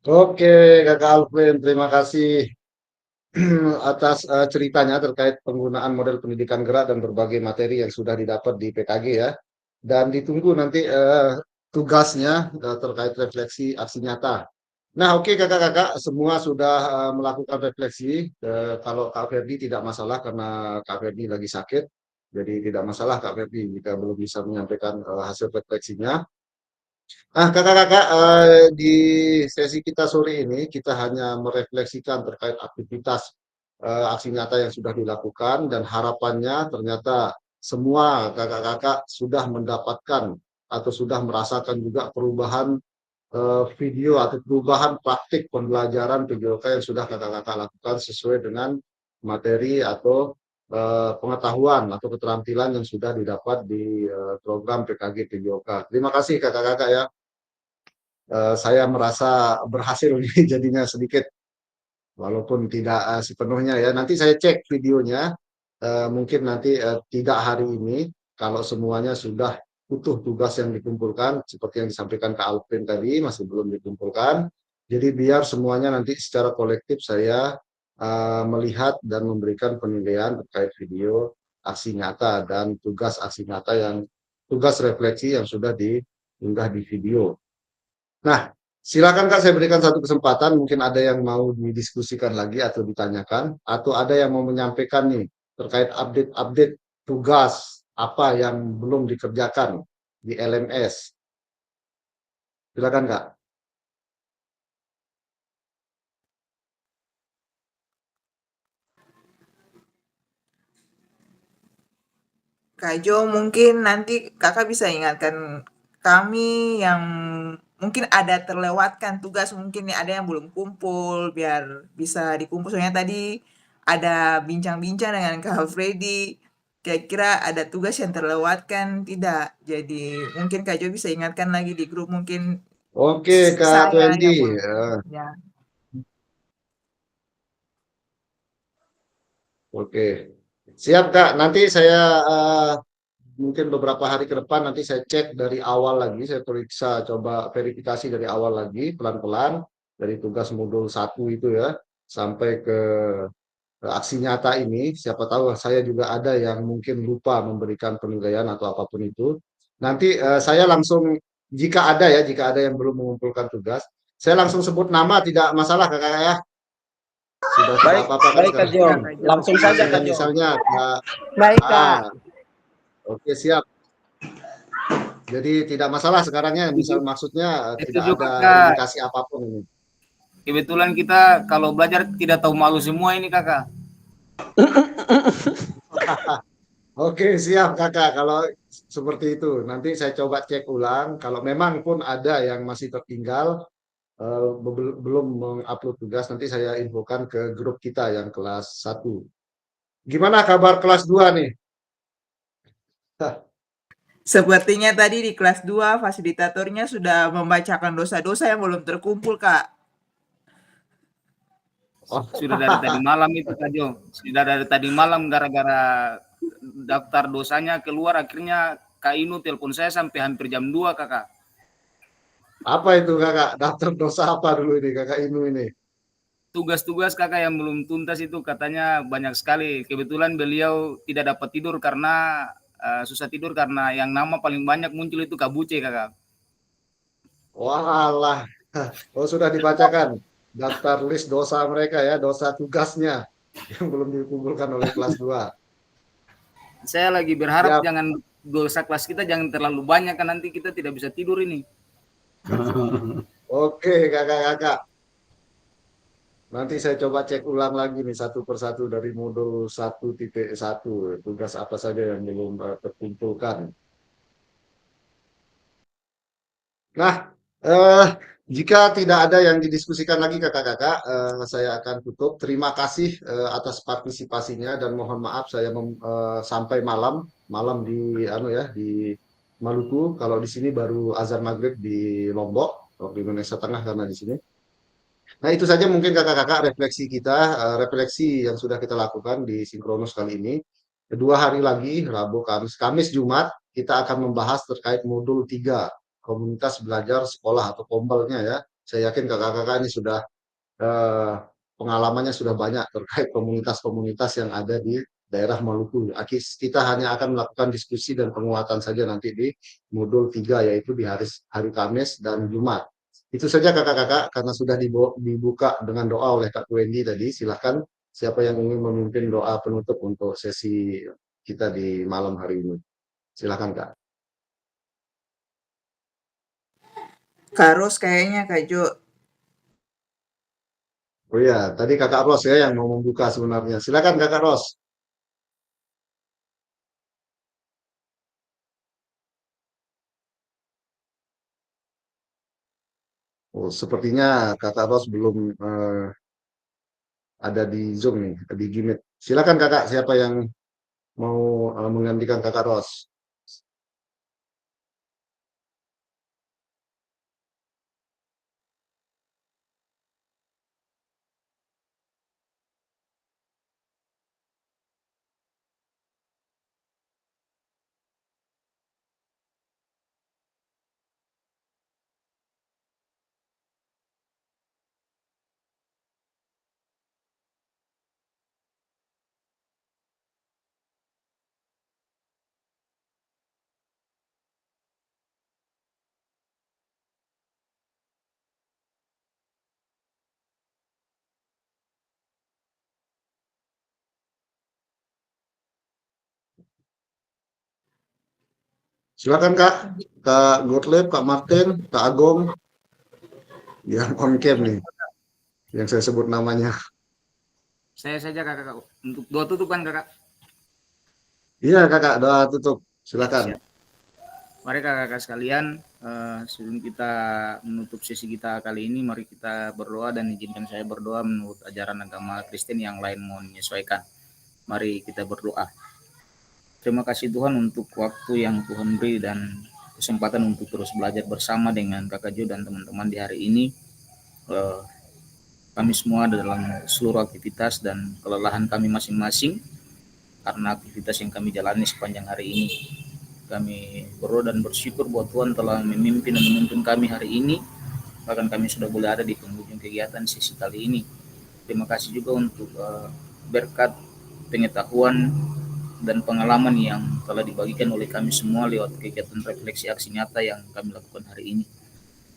Oke, Kakak Alvin, terima kasih atas ceritanya terkait penggunaan model pendidikan gerak dan berbagai materi yang sudah didapat di PKG ya. Dan ditunggu nanti tugasnya terkait refleksi aksi nyata. Nah, oke kakak-kakak, semua sudah melakukan refleksi. Kalau Kak Ferdi tidak masalah karena Kak Ferdi lagi sakit, jadi tidak masalah Kak Ferdi jika belum bisa menyampaikan hasil refleksinya. Nah, kakak-kakak, di sesi kita sore ini kita hanya merefleksikan terkait aktivitas aksi nyata yang sudah dilakukan dan harapannya ternyata semua kakak-kakak sudah mendapatkan atau sudah merasakan juga perubahan video atau perubahan praktik pembelajaran PJOK yang sudah kakak-kakak lakukan sesuai dengan materi atau pengetahuan atau keterampilan yang sudah didapat di program PKG PJOK. Terima kasih kakak-kakak ya. Saya merasa berhasil nih jadinya sedikit, walaupun tidak sepenuhnya ya. Nanti saya cek videonya, mungkin nanti tidak hari ini, kalau semuanya sudah utuh tugas yang dikumpulkan, seperti yang disampaikan Kak Alvin tadi, masih belum dikumpulkan. Jadi biar semuanya nanti secara kolektif saya melihat dan memberikan penilaian terkait video aksi nyata dan tugas aksi nyata tugas refleksi yang sudah diunggah di video. Nah, silakan Kak, saya berikan satu kesempatan, mungkin ada yang mau didiskusikan lagi atau ditanyakan, atau ada yang mau menyampaikan nih terkait update-update tugas apa yang belum dikerjakan di LMS. Silakan Kak. Kak Jo, mungkin nanti kakak bisa ingatkan kami yang mungkin ada terlewatkan tugas, mungkin ada yang belum kumpul, biar bisa dikumpul. Soalnya tadi ada bincang-bincang dengan Kak Freddy, kira-kira ada tugas yang terlewatkan tidak. Jadi mungkin Kak Jo bisa ingatkan lagi di grup, mungkin Oke Kak saya Wendy. yang belum. Ya. Oke, siap Kak. Nanti saya mungkin beberapa hari ke depan nanti saya cek dari awal lagi, saya periksa, coba verifikasi dari awal lagi, pelan-pelan, dari tugas modul 1 itu ya, sampai ke aksi nyata ini. Siapa tahu saya juga ada yang mungkin lupa memberikan penilaian atau apapun itu. Nanti saya langsung, jika ada yang belum mengumpulkan tugas, saya langsung sebut nama, tidak masalah Kakak ya. Sudah tidak Baik, apa-apa kan baik Kak Jo. sekarang. Langsung saja Kak Jo. Misalnya Kak, Baik Kak. oke siap. Jadi tidak masalah sekarangnya, misal maksudnya tidak ada indikasi apapun ini. Kebetulan kita kalau belajar tidak tahu malu semua ini kakak. Oke siap Kakak, kalau seperti itu nanti saya coba cek ulang. Kalau memang pun ada yang masih tertinggal belum mengupload tugas, nanti saya infokan ke grup kita yang kelas 1. Gimana kabar kelas 2 nih? Sepertinya tadi di kelas 2 fasilitatornya sudah membacakan dosa-dosa yang belum terkumpul, Kak. Sudah dari tadi malam itu Kak Jo. Sudah dari tadi malam gara-gara daftar dosanya keluar, akhirnya Kak Inu telepon saya sampai hampir jam 2 kakak. Apa itu Kakak? Daftar dosa apa dulu ini Kakak Inu ini? Tugas-tugas kakak yang belum tuntas itu katanya banyak sekali. Kebetulan beliau tidak dapat tidur karena susah tidur karena yang nama paling banyak muncul itu Kak Buce kakak. Walah, oh sudah dibacakan daftar list dosa mereka ya, dosa tugasnya yang belum dikumpulkan oleh kelas 2. Saya lagi berharap Siap. jangan dosa kelas kita jangan terlalu banyak kan nanti kita tidak bisa tidur ini. Oke kakak-kakak. Nanti saya coba cek ulang lagi nih satu persatu dari modul 1.1, tugas apa saja yang belum terkumpulkan. Nah, jika tidak ada yang didiskusikan lagi kakak-kakak, saya akan tutup. Terima kasih atas partisipasinya dan mohon maaf saya sampai malam di di Maluku. Kalau di sini baru azan maghrib di Lombok, di Indonesia Tengah karena di sini. Nah, itu saja mungkin kakak-kakak refleksi kita, refleksi yang sudah kita lakukan di Sinkronus kali ini. 2 hari lagi, Rabu, Kamis, Jumat, kita akan membahas terkait modul 3, komunitas belajar sekolah atau kombelnya ya. Saya yakin kakak-kakak ini sudah pengalamannya sudah banyak terkait komunitas-komunitas yang ada di daerah Maluku. Kita hanya akan melakukan diskusi dan penguatan saja nanti di modul 3, yaitu di hari Kamis dan Jumat. Itu saja kakak-kakak, karena sudah dibuka dengan doa oleh Kak Wendy tadi. Silahkan siapa yang ingin memimpin doa penutup untuk sesi kita di malam hari ini. Silahkan Kak. Kak Ros kayaknya Kak Jo. Oh iya, tadi Kakak Ros ya yang mau membuka sebenarnya. Silakan Kakak Ros. Oh, sepertinya Kakak Ros belum ada di Zoom nih, di Gmeet. Silakan Kakak, siapa yang mau menggantikan Kakak Ros? Silakan Kak, Kak Gottlieb, Kak Martin, Kak Agong, yang on cam nih, yang saya sebut namanya. Saya saja kakak, untuk doa tutup kan kakak? Iya Kakak, doa tutup, silakan. Siap. Mari kakak-kakak sekalian, sebelum kita menutup sesi kita kali ini, mari kita berdoa dan izinkan saya berdoa menurut ajaran agama Kristen yang lain mau menyesuaikan. Mari kita berdoa. Terima kasih Tuhan untuk waktu yang Tuhan beri dan kesempatan untuk terus belajar bersama dengan Kakak Jo dan teman-teman di hari ini. Kami semua dalam seluruh aktivitas dan kelelahan kami masing-masing karena aktivitas yang kami jalani sepanjang hari ini. Kami berdoa dan bersyukur bahwa Tuhan telah memimpin dan menuntun kami hari ini. Bahkan kami sudah boleh ada di penghujung kegiatan sesi kali ini. Terima kasih juga untuk berkat pengetahuan dan pengalaman yang telah dibagikan oleh kami semua lewat kegiatan refleksi aksi nyata yang kami lakukan hari ini.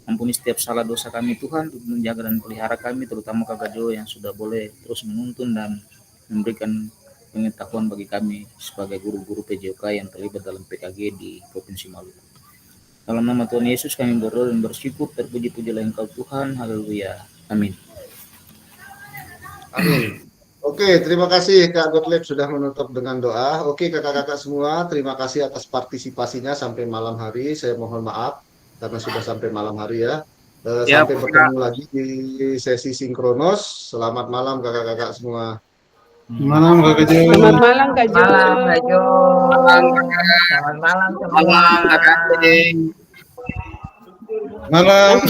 Ampuni setiap salah dosa kami Tuhan, untuk menjaga dan pelihara kami, terutama Kakak Jo yang sudah boleh terus menuntun dan memberikan pengetahuan bagi kami sebagai guru-guru PJOK yang terlibat dalam PKG di Provinsi Maluku. Dalam nama Tuhan Yesus kami berdoa dan bersyukur, terpuji-pujilah Engkau Tuhan, haleluya, amin. Amin. Oke, terima kasih Kak Gottlieb sudah menutup dengan doa. Oke kakak-kakak semua, terima kasih atas partisipasinya sampai malam hari. Saya mohon maaf karena sudah sampai malam hari ya. Sampai bertemu lagi di sesi sinkronos. Selamat malam kakak-kakak semua. Malam Kakak Jo. Selamat malam Kak Jo. Malam Kak Jo. Selamat malam semua. Malam Kakak Malam.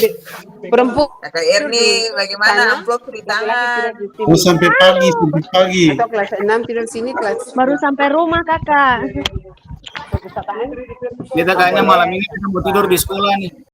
Perempuan Kakak Erni, bagaimana amplop di tangan? Oh, sampai pagi, sampai pagi. atau kelas 6 tidur sini kelas Baru sampai rumah kakak. Kita kayaknya malam ini kita mau tidur di sekolah nih.